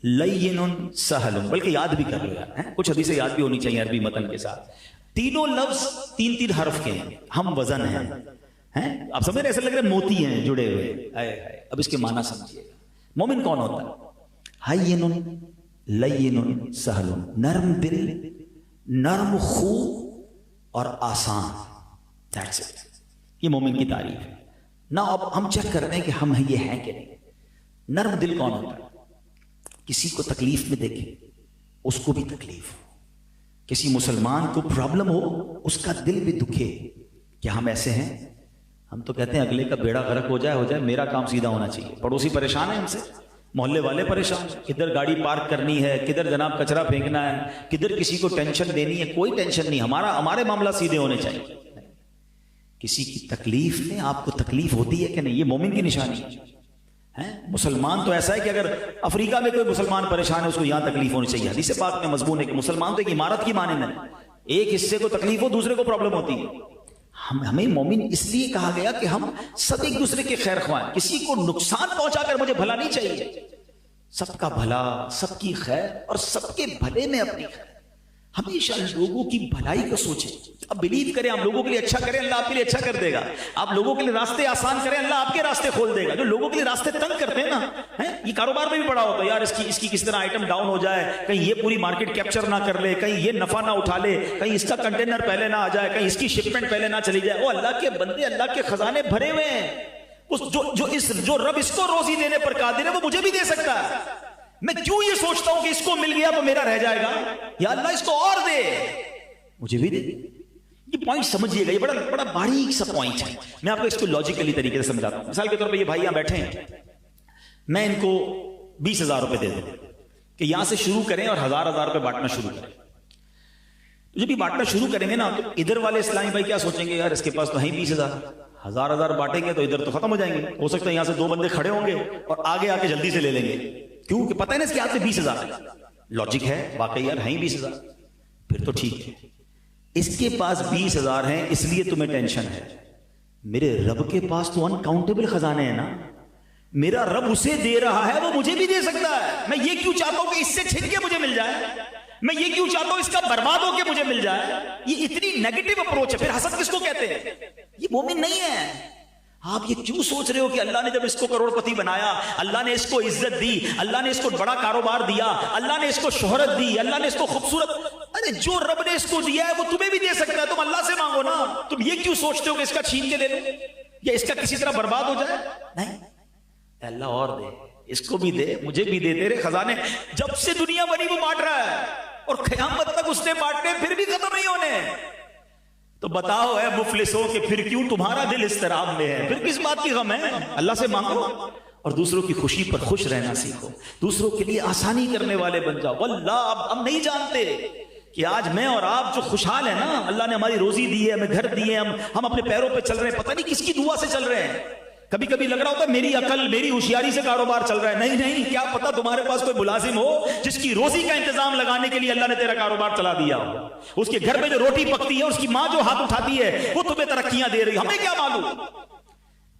لین سہل, بلکہ یاد بھی کر لو, کچھ حدیثیں یاد بھی ہونی چاہیے عربی متن کے ساتھ. تینوں لفظ تین تین حرف کے ہیں, ہم وزن ہیں. آپ سمجھ رہے, ایسا لگ رہا ہے موتی ہیں جڑے ہوئے. اب اس کے معنی سمجھیے گا. مومن کون ہوتا ہے؟ حین لین سہل, نرم دل, نرم خو اور آسان. That's it. یہ مومن کی تعریف ہے نا. اب ہم چیک کر رہے ہیں کہ ہم یہ ہیں کہ نہیں. نرم دل کون ہوتا ہے؟ کسی کو تکلیف میں دیکھیں اس کو بھی تکلیف ہو, کسی مسلمان کو پرابلم ہو اس کا دل بھی دکھے. کیا ہم ایسے ہیں؟ ہم تو کہتے ہیں اگلے کا بیڑا غرق ہو جائے, میرا کام سیدھا ہونا چاہیے. پڑوسی پریشان ہے ہم سے, محلے والے پریشان, کدھر گاڑی پارک کرنی ہے, کدھر جناب کچرا پھینکنا ہے, کدھر کسی کو ٹینشن دینی ہے. کوئی ٹینشن نہیں, ہمارے معاملہ سیدھے ہونے چاہیے. کسی کی تکلیف میں آپ کو تکلیف ہوتی ہے کہ نہیں, یہ مومن کی نشانی ہے. مسلمان تو ایسا ہے کہ اگر افریقہ میں کوئی مسلمان پریشان ہے اس کو یہاں تکلیف ہونی چاہیے. حدیث پاک میں مضمون ہے کہ مسلمان تو ایک عمارت کی مانند ہے, ایک حصے کو تکلیف ہو دوسرے کو پرابلم ہوتی ہے. ہمیں مومن اس لیے کہا گیا کہ ہم سب ایک دوسرے کے خیر خواہ, کسی کو نقصان پہنچا کر مجھے بھلا نہیں چاہیے. سب کا بھلا, سب کی خیر اور سب کے بھلے میں اپنی خیر. ہمیشہ لوگوں کی بھلائی کو سوچیں. اب بلیو کریں, آپ لوگوں کے لیے اچھا کریں, اللہ آپ کے لیے اچھا کر دے گا. آپ لوگوں کے لیے راستے آسان کریں, اللہ آپ کے راستے کھول دے گا. جو لوگوں کے لیے راستے تنگ کرتے ہیں نا, یہ کاروبار میں بھی پڑا ہوتا ہے, یار اس کی کس طرح آئٹم ڈاؤن ہو جائے, کہیں یہ پوری مارکیٹ کیپچر نہ کر لے, کہیں یہ نفع نہ اٹھا لے, کہیں اس کا کنٹینر پہلے نہ آ جائے, کہیں اس کی شپمنٹ پہلے نہ چلی جائے. وہ اللہ کے بندے, اللہ کے خزانے بھرے ہوئے ہیں. جو رب اس کو روزی دینے پر قادر ہے وہ مجھے بھی دے سکتا ہے. میں کیوں یہ سوچتا ہوں کہ اس کو مل گیا تو میرا رہ جائے گا, یا اللہ اس کو اور دے, مجھے بھی دے. یہ پوائنٹ سمجھیے گا, یہ بڑا باریک سا پوائنٹ ہے. میں آپ کو اس کو لاجیکلی طریقے سے سمجھاتا ہوں. مثال کے طور پہ یہ بھائی یہاں بیٹھے ہیں, میں ان کو 20,000 روپے دے دوں کہ یہاں سے شروع کریں اور 1,000 روپے بانٹنا شروع کریں. جب یہ بانٹنا شروع کریں گے نا تو ادھر والے اسلامی بھائی کیا سوچیں گے, یار اس کے پاس تو ہیں 20,000, 1,000 بانٹیں گے تو ادھر تو ختم ہو جائیں گے. ہو سکتا ہے یہاں سے 2 بندے کھڑے ہوں گے اور آگے آ کے جلدی سے لے لیں گے, کیوں کہ پتہ ہے نا اس کے ہاتھ میں 20,000 ہے. لاجک ہے واقعی, یار ہیں 20,000, پھر تو ٹھیک ہے. اس کے پاس 20,000 ہیں اس لیے تمہیں ٹینشن ہے. میرے رب کے پاس تو انکاؤنٹیبل خزانے ہیں نا, میرا رب اسے دے رہا ہے وہ مجھے بھی دے سکتا ہے. میں یہ کیوں چاہتا ہوں کہ اس سے چھن کے مجھے مل جائے, میں یہ کیوں چاہتا ہوں اس کا برباد ہو کے مجھے مل جائے. یہ اتنی نیگیٹو اپروچ ہے. پھر حسد کس کو کہتے ہیں؟ یہ مومن نہیں ہے. آپ یہ کیوں سوچ رہے ہو کہ اللہ نے جب اس کو کروڑ پتی بنایا, اللہ نے اس کو عزت دی, اللہ نے اس کو بڑا کاروبار دیا, اللہ نے اس کو شہرت دی, اللہ نے اس کو خوبصورت, ارے جو رب نے اس کو دیا ہے وہ تمہیں بھی دے سکتا ہے. تم اللہ سے مانگو نا. تم یہ کیوں سوچتے ہو کہ اس کا چھین کے لے لو یا اس کا کسی طرح برباد ہو جائے؟ نہیں, اللہ اور دے, اس کو بھی دے, مجھے بھی دے. تیرے خزانے جب سے دنیا بنی وہ بانٹ رہا ہے اور قیامت تک اس نے بانٹنے پھر بھی ختم نہیں ہونے. تو بتاؤ اے مفلسوں کہ پھر کیوں تمہارا دل اضطراب میں ہے, پھر کس بات کی غم ہے؟ اللہ سے مانگو اور دوسروں کی خوشی پر خوش رہنا سیکھو, دوسروں کے لیے آسانی کرنے والے بن جاؤ. واللہ اب ہم نہیں جانتے کہ آج میں اور آپ جو خوشحال ہیں نا, اللہ نے ہماری روزی دی ہے, ہمیں گھر دیے, ہم اپنے پیروں پہ چل رہے ہیں, پتہ نہیں کس کی دعا سے چل رہے ہیں. کبھی کبھی لگ رہا ہوتا ہے میری عقل میری ہوشیاری سے کاروبار چل رہا ہے. نہیں, کیا پتا تمہارے پاس کوئی ملازم ہو جس کی روزی کا انتظام لگانے کے لیے اللہ نے تیرا کاروبار چلا دیا ہو. اس کے گھر میں جو روٹی پکتی ہے, اس کی ماں جو ہاتھ اٹھاتی ہے, وہ تمہیں ترقیاں دے رہی. ہمیں کیا معلوم؟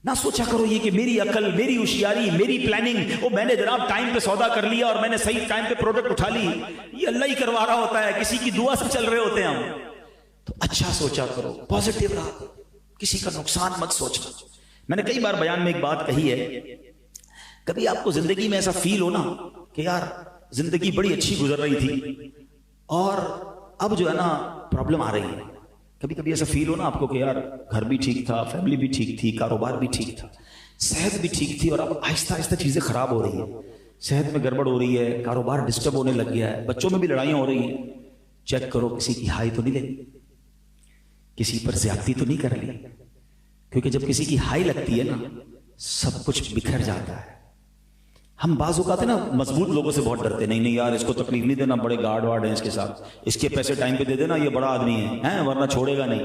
نہ سوچا کرو یہ کہ میری عقل میری ہوشیاری میری پلاننگ, وہ میں نے جناب ٹائم پہ سودا کر لیا اور میں نے صحیح ٹائم پہ پروڈکٹ اٹھا لی. یہ اللہ ہی کروا رہا ہوتا ہے, کسی کی دعا سے چل رہے ہوتے ہیں ہم. تو اچھا سوچا کرو, پازیٹیو رہا, کسی کا نقصان مت سوچنا. میں نے کئی بار بیان میں ایک بات کہی ہے, کبھی آپ کو زندگی میں ایسا فیل ہو نا کہ یار زندگی بڑی اچھی گزر رہی تھی اور اب جو ہے نا پرابلم آ رہی ہے. کبھی کبھی ایسا فیل ہو نا آپ کو کہ یار گھر بھی ٹھیک تھا, فیملی بھی ٹھیک تھی, کاروبار بھی ٹھیک تھا, صحت بھی ٹھیک تھی, اور اب آہستہ آہستہ چیزیں خراب ہو رہی ہیں, صحت میں گڑبڑ ہو رہی ہے, کاروبار ڈسٹرب ہونے لگ گیا ہے, بچوں میں بھی لڑائیاں ہو رہی ہیں. چیک کرو کسی کی ہائی تو نہیں لے لی, کسی پر زیادتی تو نہیں کر لی, کیونکہ جب کسی کی ہائی لگتی ہے نا سب کچھ بکھر جاتا ہے. ہم بعض اوقات نا مضبوط لوگوں سے بہت ڈرتے, نہیں یار اس کو تکلیف نہیں دینا, بڑے گارڈ وارڈ ہیں اس کے ساتھ, اس کے پیسے ٹائم پہ دے دینا, یہ بڑا آدمی ہے ورنہ چھوڑے گا نہیں.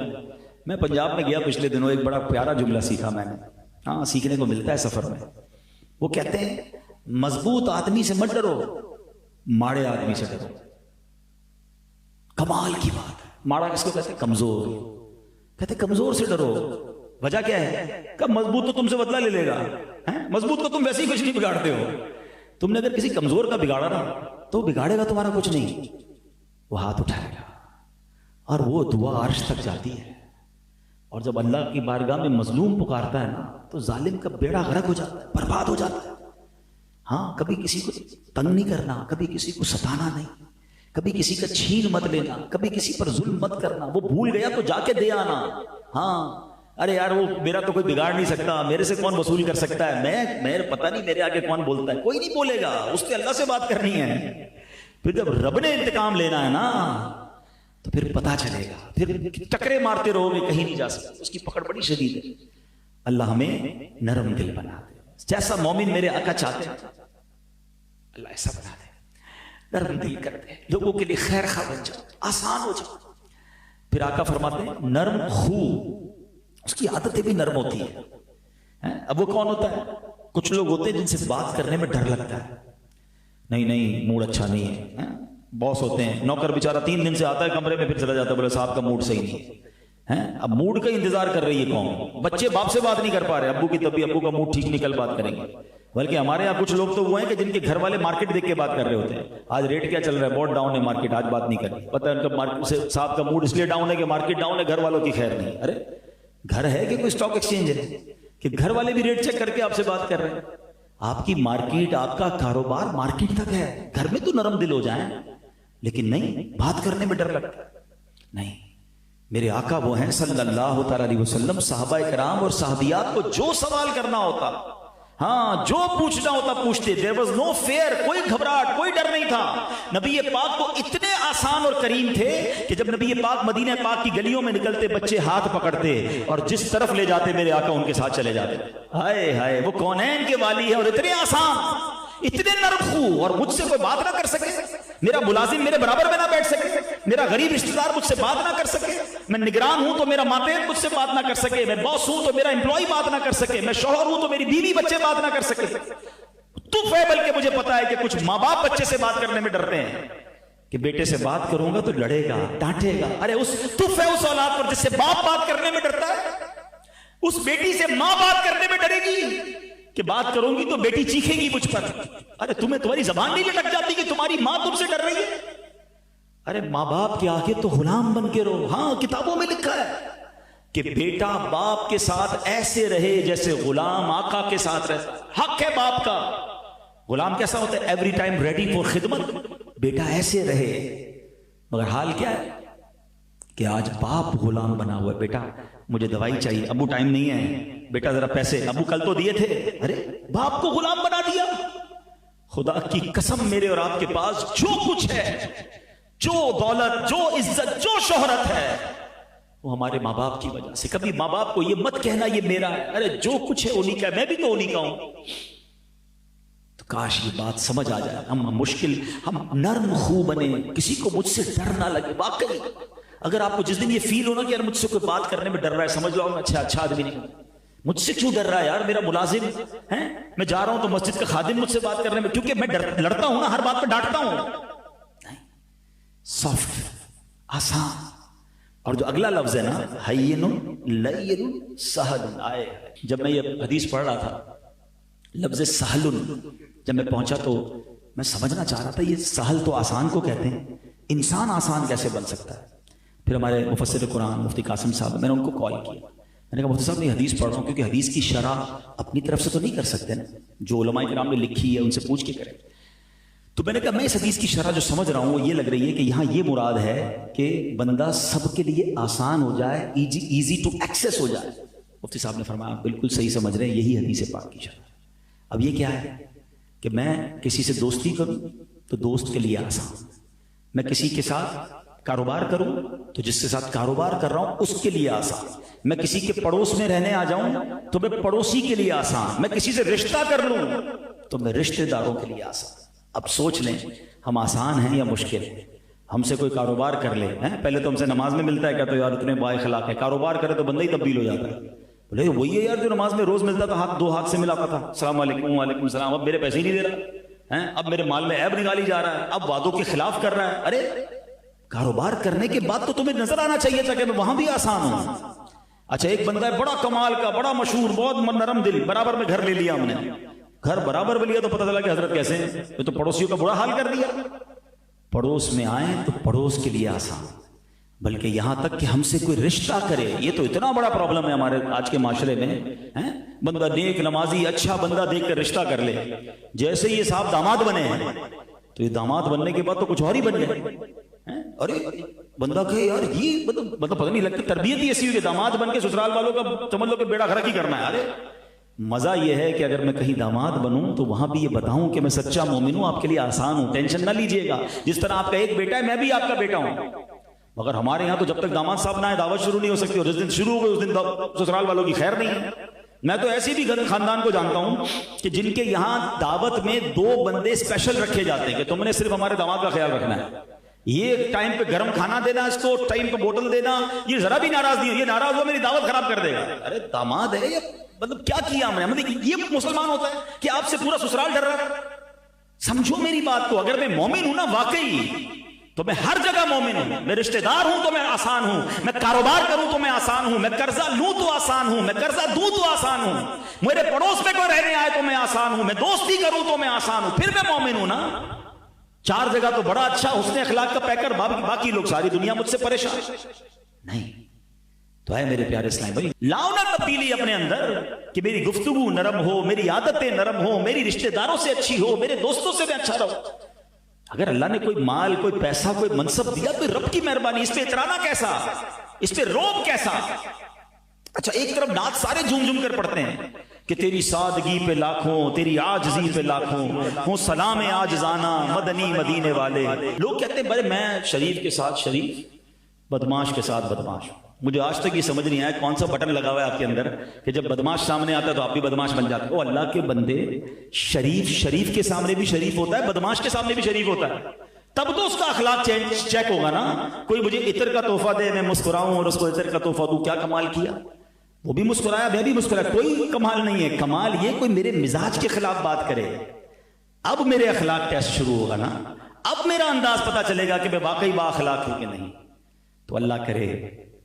میں پنجاب میں گیا پچھلے دنوں، ایک بڑا پیارا جملہ سیکھا میں نے، ہاں سیکھنے کو ملتا ہے سفر میں. وہ کہتے ہیں مضبوط آدمی سے مت ڈرو، ماڑے آدمی سے ڈرو. کمال کی بات ہے. ماڑا کس کو کہتے ہیں؟ کمزور. کہتے کمزور سے ڈرو. وجہ کیا ہے؟ کہ مضبوط تو تم سے بدلہ لے لے گا. مضبوط کو تم ویسے ہی کچھ نہیں بگاڑتے ہو. تم نے اگر کسی کمزور کا بگاڑا نا تو بگاڑے گا تمہارا کچھ نہیں. وہ ہاتھ اٹھائے گا اور وہ دعا عرش تک جاتی ہے. اور جب اللہ کی بارگاہ میں مظلوم پکارتا ہے نا تو ظالم کا بیڑا غرق ہو جاتا ہے، برباد ہو جاتا ہے. ہاں کبھی کسی کو تنگ نہیں کرنا، کبھی کسی کو ستانا نہیں، کبھی کسی کا چھین مت لینا، کبھی کسی پر ظلم مت کرنا. وہ بھول گیا تو جا کے دے آنا. ہاں ارے یار وہ میرا تو کوئی بگاڑ نہیں سکتا، میرے سے کون وصول کر سکتا ہے، میں پتہ نہیں میرے آگے کون بولتا ہے. کوئی نہیں بولے گا، اس سے اللہ سے بات کرنی ہے. پھر جب رب نے انتقام لینا ہے نا تو پھر پتا چلے گا. پھر ٹکرے مارتے رہو گے، کہیں نہیں جا سکتے. اس کی پکڑ بڑی شدید ہے. اللہ ہمیں نرم دل بنا دے. جیسا مومن میرے آقا چاہتے ہیں اللہ ایسا بنا دے. نرم دل کر دے، لوگوں کے لیے خیر خواہ بن جاؤ، آسان ہو جاؤ. پھر آقا فرماتے ہیں نرم خو، اس کی عادتیں بھی نرم ہوتی ہیں. اب وہ کون ہوتا ہے؟ کچھ لوگ ہوتے ہیں جن سے بات کرنے میں ڈر لگتا ہے. نہیں موڈ اچھا نہیں ہے. باس ہوتے ہیں، نوکر بیچارہ 3 دن سے آتا ہے کمرے میں، پھر چلا جاتا ہے، بولے صاحب کا موڈ صحیح نہیں ہے. اب موڈ کا انتظار کر رہی ہے قوم. بچے باپ سے بات نہیں کر پا رہے، ابو کی طبیعت، ابو کا موڈ ٹھیک نہیں، کل بات کریں گے. بلکہ ہمارے یہاں کچھ لوگ تو وہ ہیں کہ جن کے گھر والے مارکیٹ دیکھ کے بات کر رہے ہوتے ہیں. آج ریٹ کیا چل رہا ہے؟ بہت ڈاؤن ہے مارکیٹ، آج بات نہیں کرنی. پتہ ہے ان کا مارکیٹ سے صاحب کا موڈ اس لیے ڈاؤن ہے کہ مارکیٹ ڈاؤن ہے، گھر والوں کی خیر نہیں. ارے گھر ہے کہ کوئی اسٹاک ایکسچینج ہے کہ گھر والے بھی ریٹ چیک کر کے آپ سے بات کر رہے ہیں؟ آپ کی مارکیٹ، آپ کا کاروبار مارکیٹ تک ہے. گھر میں تو نرم دل ہو جائیں، لیکن نہیں، بات کرنے میں ڈر لگتا ہے. نہیں، میرے آقا وہ ہیں صلی اللہ تعالی علیہ وسلم، صحابہ کرام اور صحابیات کو جو سوال کرنا ہوتا، ہاں جو پوچھنا ہوتا پوچھتے. there was no fear، کوئی گھبراہٹ، کوئی ڈر نہیں تھا. نبی پاک کو اتنے آسان اور کریم تھے کہ جب نبی پاک مدینہ پاک کی گلیوں میں نکلتے، بچے ہاتھ پکڑتے اور جس طرف لے جاتے میرے آقا ان کے ساتھ چلے جاتے. ہائے ہائے، وہ کونین کے والی ہے اور اتنے آسان، اتنے نرم خو. اور مجھ سے کوئی بات نہ کر سکے، میرا ملازم میرے برابر میں نہ بیٹھ سکے، میرا غریب رشتہ دار مجھ سے بات نہ کر سکے، میں نگران ہوں تو میرا ماتحت مجھ سے بات نہ کر سکے، میں باس ہوں تو میرا امپلائی بات نہ کر سکے، میں شوہر ہوں تو میری بیوی بچے بات نہ کر سکے. تو بلکہ مجھے پتا ہے کہ کچھ ماں باپ بچے سے بات کرنے میں ڈرتے ہیں کہ بیٹے سے بات کروں گا تو لڑے گا، ڈانٹے گا. ارے اس اولاد پر جس سے باپ بات کرنے میں ڈرتا ہے، اس بیٹی سے ماں بات کرنے میں ڈرے گی کہ بات کروں گی تو بیٹی چیخے گی مجھ پر. ارے تمہاری زبان نہیں لٹک جاتی کہ تمہاری ماں تم سے ڈر رہی ہے؟ ارے ماں باپ کے آگے تو غلام بن کے رہو. ہاں کتابوں میں لکھا ہے کہ بیٹا باپ کے ساتھ ایسے رہے جیسے غلام آقا کے ساتھ رہتا. حق ہے باپ کا. غلام کیسا ہوتا ہے؟ ایوری ٹائم ریڈی فور خدمت. بیٹا ایسے رہے. مگر حال کیا ہے کہ آج باپ غلام بنا ہوا ہے. بیٹا مجھے دوائی چاہیے، ابو ٹائم نہیں ہے. بیٹا ذرا پیسے، ابو کل تو دیے تھے. ارے باپ کو غلام بنا دیا. خدا کی قسم میرے اور آپ کے پاس جو کچھ ہے، جو دولت، جو عزت، جو شہرت ہے، وہ ہمارے ماں باپ کی وجہ سے. کبھی ماں باپ کو یہ مت کہنا یہ میرا ہے. ارے جو کچھ ہے انہی کا ہے، میں بھی تو انہی کا ہوں. تو کاش یہ بات سمجھ آ جائے. ہم نرم خو بنے، کسی کو مجھ سے ڈر نہ لگے. واقعی اگر آپ کو جس دن یہ فیل ہونا کہ یار مجھ سے کوئی بات کرنے میں ڈر رہا ہے، سمجھ لو اچھا آدمی نہیں. مجھ سے کیوں ڈر رہا ہے یار؟ میرا ملازم ہے، میں جا رہا ہوں تو مسجد کا خادم مجھ سے بات کرنے میں، کیونکہ میں لڑتا ہوں نا، ہر بات پہ ڈانٹتا ہوں. سافٹ، آسان. اور جو اگلا لفظ ہے نا، ہین لین سہل آئے. جب میں یہ حدیث پڑھ رہا تھا، لفظ سہل جب میں پہنچا تو میں سمجھنا چاہ رہا تھا یہ سہل تو آسان کو کہتے ہیں، انسان آسان کیسے بن سکتا ہے؟ پھر ہمارے مفسر قرآن مفتی قاسم صاحب، میں نے ان کو کال کیا. میں نے کہا مفتی صاحب میں حدیث پڑھ رہا ہوں، کیونکہ حدیث کی شرح اپنی طرف سے تو نہیں کر سکتے نا، جو علماء کرام نے لکھی ہے ان سے پوچھ کے کریں. تو میں نے کہا میں اس حدیث کی شرح جو سمجھ رہا ہوں وہ یہ لگ رہی ہے کہ یہاں یہ مراد ہے کہ بندہ سب کے لیے آسان ہو جائے، ایزی ٹو ایکسیس ہو جائے. مفتی صاحب نے فرمایا بالکل صحیح سمجھ رہے ہیں، یہی حدیث پاک کی شرح. اب یہ کیا ہے کہ میں کسی سے دوستی کروں تو دوست کے لیے آسان، میں کسی کے ساتھ کاروبار کروں تو جس کے ساتھ کاروبار کر رہا ہوں اس کے لیے آسان، میں کسی کے پڑوس میں رہنے آ جاؤں تو میں پڑوسی کے لیے آسان، میں کسی سے رشتہ کر لوں تو میں رشتہ داروں کے لیے آسان. اب سوچ لیں ہم آسان ہیں یا مشکل ہیں؟ ہم سے کوئی کاروبار کر لے، پہلے تو ہم سے نماز میں ملتا ہے، کہتا ہے یار اتنے با اخلاق ہے، کاروبار کرے تو بندہ ہی تبدیل ہو جاتا ہے. بولے وہی ہے یار جو نماز میں روز ملتا تھا، دو ہاتھ سے ملاتا تھا، السلام علیکم وعلیکم السلام، اب میرے پیسے ہی نہیں دے رہا، اب میرے مال میں عیب نکالی جا رہا ہے، اب وعدوں کے خلاف کر رہا ہے. ارے کاروبار کرنے کے بعد تو تمہیں نظر آنا چاہیے تھا کہ میں وہاں بھی آسان ہوں. اچھا ایک بندہ ہے بڑا کمال کا، بڑا مشہور، بہت نرم دل، برابر میں گھر لے لیا ہم نے، گھر برابر میں لیا تو پتہ چلا کہ حضرت کیسے ہیں، یہ تو پڑوسیوں کا برا حال کر دیا. پڑوس میں آئیں تو پڑوس کے لیے آسان، بلکہ یہاں تک کہ ہم سے کوئی رشتہ کرے، یہ تو اتنا بڑا پرابلم ہے ہمارے آج کے معاشرے میں. بندہ نیک نمازی اچھا بندہ دیکھ کر رشتہ کر لے، جیسے یہ صاحب داماد بنے ہیں تو یہ داماد بننے کے بعد تو کچھ اور ہی بن گئے. ارے بندہ کہے یار یہ مطلب پتہ نہیں لگتا، تربیت ہی ایسی ہوئی کہ داماد بن کے سسرال والوں کا سمجھ لو کہ بیڑا غرق ہی کرنا ہے. ارے مزہ یہ ہے کہ اگر میں کہیں داماد بنوں تو وہاں بھی یہ بتاؤں کہ میں سچا مومن ہوں، آپ کے لیے آسان ہوں، ٹینشن نہ لیجئے گا. جس طرح آپ کا ایک بیٹا ہے میں بھی آپ کا بیٹا ہوں، مگر ہمارے یہاں تو جب تک داماد صاحب نہ آئے دعوت شروع نہیں ہو سکتی، اور جس دن شروع ہو گئی اس دن سسرال والوں کی خیر نہیں ہے. میں تو ایسی بھی خاندان کو جانتا ہوں کہ جن کے یہاں دعوت میں 2 بندے اسپیشل رکھے جاتے ہیں کہ تم نے صرف ہمارے داماد کا خیال رکھنا ہے، یہ ٹائم پہ گرم کھانا دینا، اس کو ٹائم پہ بوتل دینا، یہ ذرا بھی ناراض نہیں، یہ ناراض ہو میری دعوت خراب کر دے گا. ارے داماد ہے یہ، مطلب کیا کیا ہم نے، مطلب یہ مسلمان ہوتا ہے کہ آپ سے پورا سسرال ڈر رہا ہے. سمجھو میری بات کو، اگر میں مومن ہوں نا واقعی تو میں ہر جگہ مومن ہوں، میں رشتہ دار ہوں تو میں آسان ہوں، میں کاروبار کروں تو میں آسان ہوں، میں قرضہ لوں تو آسان ہوں، میں قرضہ دوں تو آسان ہوں، میرے پڑوس میں کوئی رہنے آئے تو میں آسان ہوں، میں دوستی کروں تو میں آسان ہوں، پھر میں مومن ہوں نا. 4 جگہ تو بڑا اچھا حسن اخلاق کا پیکر، باقی لوگ ساری دنیا مجھ سے پریشان نہیں. تو ہے میرے پیارے اسلام بھائی، لاؤ نا تبدیلی اپنے اندر کہ میری گفتگو نرم ہو، میری عادتیں نرم ہو، میری رشتہ داروں سے اچھی ہو، میرے دوستوں سے میں اچھا رہوں. اگر اللہ نے کوئی مال، کوئی پیسہ، کوئی منصب دیا تو رب کی مہربانی، اس پہ اترانا کیسا، اس پہ روب کیسا. اچھا ایک طرف نعت سارے جھوم جھوم کر پڑھتے ہیں کہ تیری سادگی پہ لاکھوں، تیری عاجزی پہ لاکھوں، ہوں سلام عاجزانہ مدنی مدینے والے. لوگ کہتے ہیں بھائی میں شریف کے ساتھ شریف، بدماش کے ساتھ بدماش. مجھے آج تک یہ سمجھ نہیں آیا کون سا بٹن لگا ہوا ہے آپ کے اندر کہ جب بدماش سامنے آتا ہے تو آپ بھی بدماش بن جاتے. او اللہ کے بندے، شریف کے سامنے بھی شریف ہوتا ہے، بدماش کے سامنے بھی شریف ہوتا ہے، تب تو اس کا اخلاق چیک ہوگا نا. کوئی مجھے عطر کا تحفہ دے، میں مسکراؤں اور اس کو عطر کا تحفہ دوں، کیا کمال کیا، وہ بھی مسکرایا میں بھی مسکرایا، کوئی کمال نہیں ہے. کمال یہ کوئی میرے مزاج کے خلاف بات کرے، اب میرے اخلاق ٹیسٹ شروع ہوگا نا، اب میرا انداز پتا چلے گا کہ میں واقعی با اخلاق ہوں کہ نہیں. تو اللہ کرے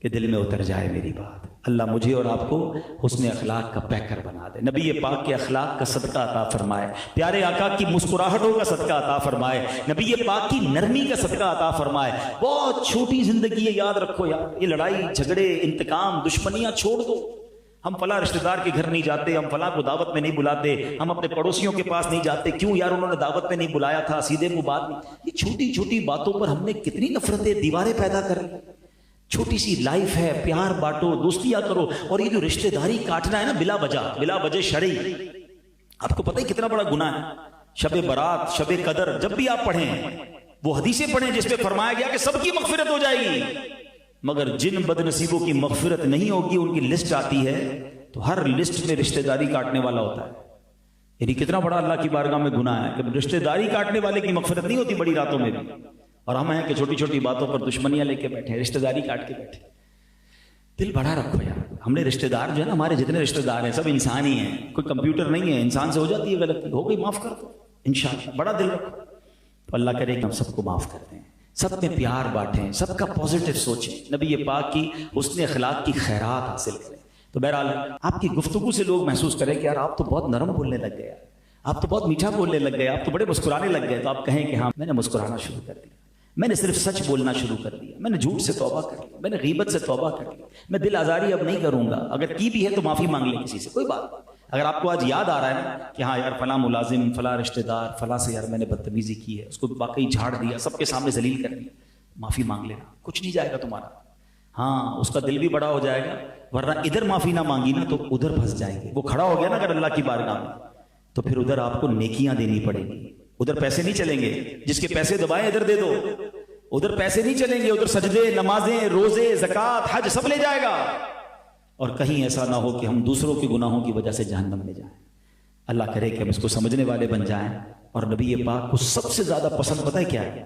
کہ دل میں اتر جائے میری بات. اللہ مجھے اور آپ کو حسن اخلاق کا پیکر بنا دے، نبی پاک کے اخلاق کا صدقہ عطا فرمائے، پیارے آقا کی مسکراہٹوں کا صدقہ عطا فرمائے، نبی پاک کی نرمی کا صدقہ عطا فرمائے. بہت چھوٹی زندگی ہے، یاد رکھو یار، یہ لڑائی جھگڑے انتقام دشمنیاں چھوڑ دو. ہم فلاں رشتہ دار کے گھر نہیں جاتے، ہم فلاں کو دعوت میں نہیں بلاتے، ہم اپنے پڑوسیوں کے پاس نہیں جاتے، کیوں یار انہوں نے دعوت میں نہیں بلایا تھا، سیدھے منہ بات نہیں. یہ چھوٹی چھوٹی باتوں پر ہم نے کتنی نفرتیں، دیواریں پیدا کر لی. چھوٹی سی لائف ہے، پیار بانٹو، دوستیاں کرو. اور یہ جو رشتہ داری کاٹنا ہے نا بلا وجہ شرعی، آپ کو پتہ ہے کتنا بڑا گناہ ہے. شب برات، شب قدر جب بھی آپ پڑھیں وہ حدیثیں پڑھیں جس پہ فرمایا گیا کہ سب کی مغفرت ہو جائے گی، مگر جن بد نصیبوں کی مغفرت نہیں ہوگی ان کی لسٹ آتی ہے تو ہر لسٹ میں رشتہ داری کاٹنے والا ہوتا ہے. یعنی کتنا بڑا اللہ کی بارگاہ میں گناہ ہے کہ رشتہ داری کاٹنے والے کی مغفرت نہیں ہوتی بڑی راتوں میں بھی. اور ہم ہیں کہ چھوٹی چھوٹی باتوں پر دشمنیاں لے کے بیٹھے، رشتہ داری کاٹ کے بیٹھے. دل بڑا رکھو یار. ہم نے رشتہ دار جو ہے نا، ہمارے جتنے رشتہ دار ہیں سب انسان ہی ہیں، کوئی کمپیوٹر نہیں ہے. انسان سے ہو جاتی ہے غلطی، ہو گئی معاف کر دو انشاءاللہ. بڑا دل رکھو تو اللہ کرے کہ ہم سب کو معاف کر دیں، سب میں پیار بانٹیں، سب کا پازیٹیو سوچیں، نبی پاک کی حسن اخلاق کی خیرات حاصل کریں. تو بہرحال آپ کی گفتگو سے لوگ محسوس کریں کہ یار آپ تو بہت نرم بولنے لگ گئے، آپ تو بہت میٹھا بولنے لگ گئے، آپ تو بڑے مسکرانے لگ گئے. تو آپ کہیں کہ ہاں میں نے مسکرانا شروع کر دیا، میں نے صرف سچ بولنا شروع کر دیا، میں نے جھوٹ سے توبہ کر لی، میں نے غیبت سے توبہ کر لی، میں دل آزاری اب نہیں کروں گا. اگر کی بھی ہے تو معافی مانگ لیں کسی سے، کوئی بات نہیں. اگر آپ کو آج یاد آ رہا ہے نا کہ ہاں یار فلاں ملازم، فلاں رشتہ دار، فلاں سے یار میں نے بدتمیزی کی ہے، اس کو واقعی جھاڑ دیا، سب کے سامنے ذلیل کر دیا، معافی مانگ لینا، کچھ نہیں جائے گا تمہارا. ہاں اس کا دل بھی بڑا ہو جائے گا، ورنہ ادھر معافی نہ مانگی نا تو ادھر پھنس جائیں گے. وہ کھڑا ہو گیا نا اگر اللہ کی بارگاہ میں تو پھر ادھر آپ کو نیکیاں دینی پڑیں گی. ادھر پیسے نہیں چلیں گے، جس کے پیسے دبائے ادھر دے دو. ادھر پیسے نہیں چلیں گے، ادھر سجدے، نمازیں، روزے، زکوٰۃ، حج سب لے جائے گا. اور کہیں ایسا نہ ہو کہ ہم دوسروں کے گناہوں کی وجہ سے جہنم میں جائیں. اللہ کرے کہ ہم اس کو سمجھنے والے بن جائیں. اور نبی پاک کو سب سے زیادہ پسند پتہ ہے کیا ہے؟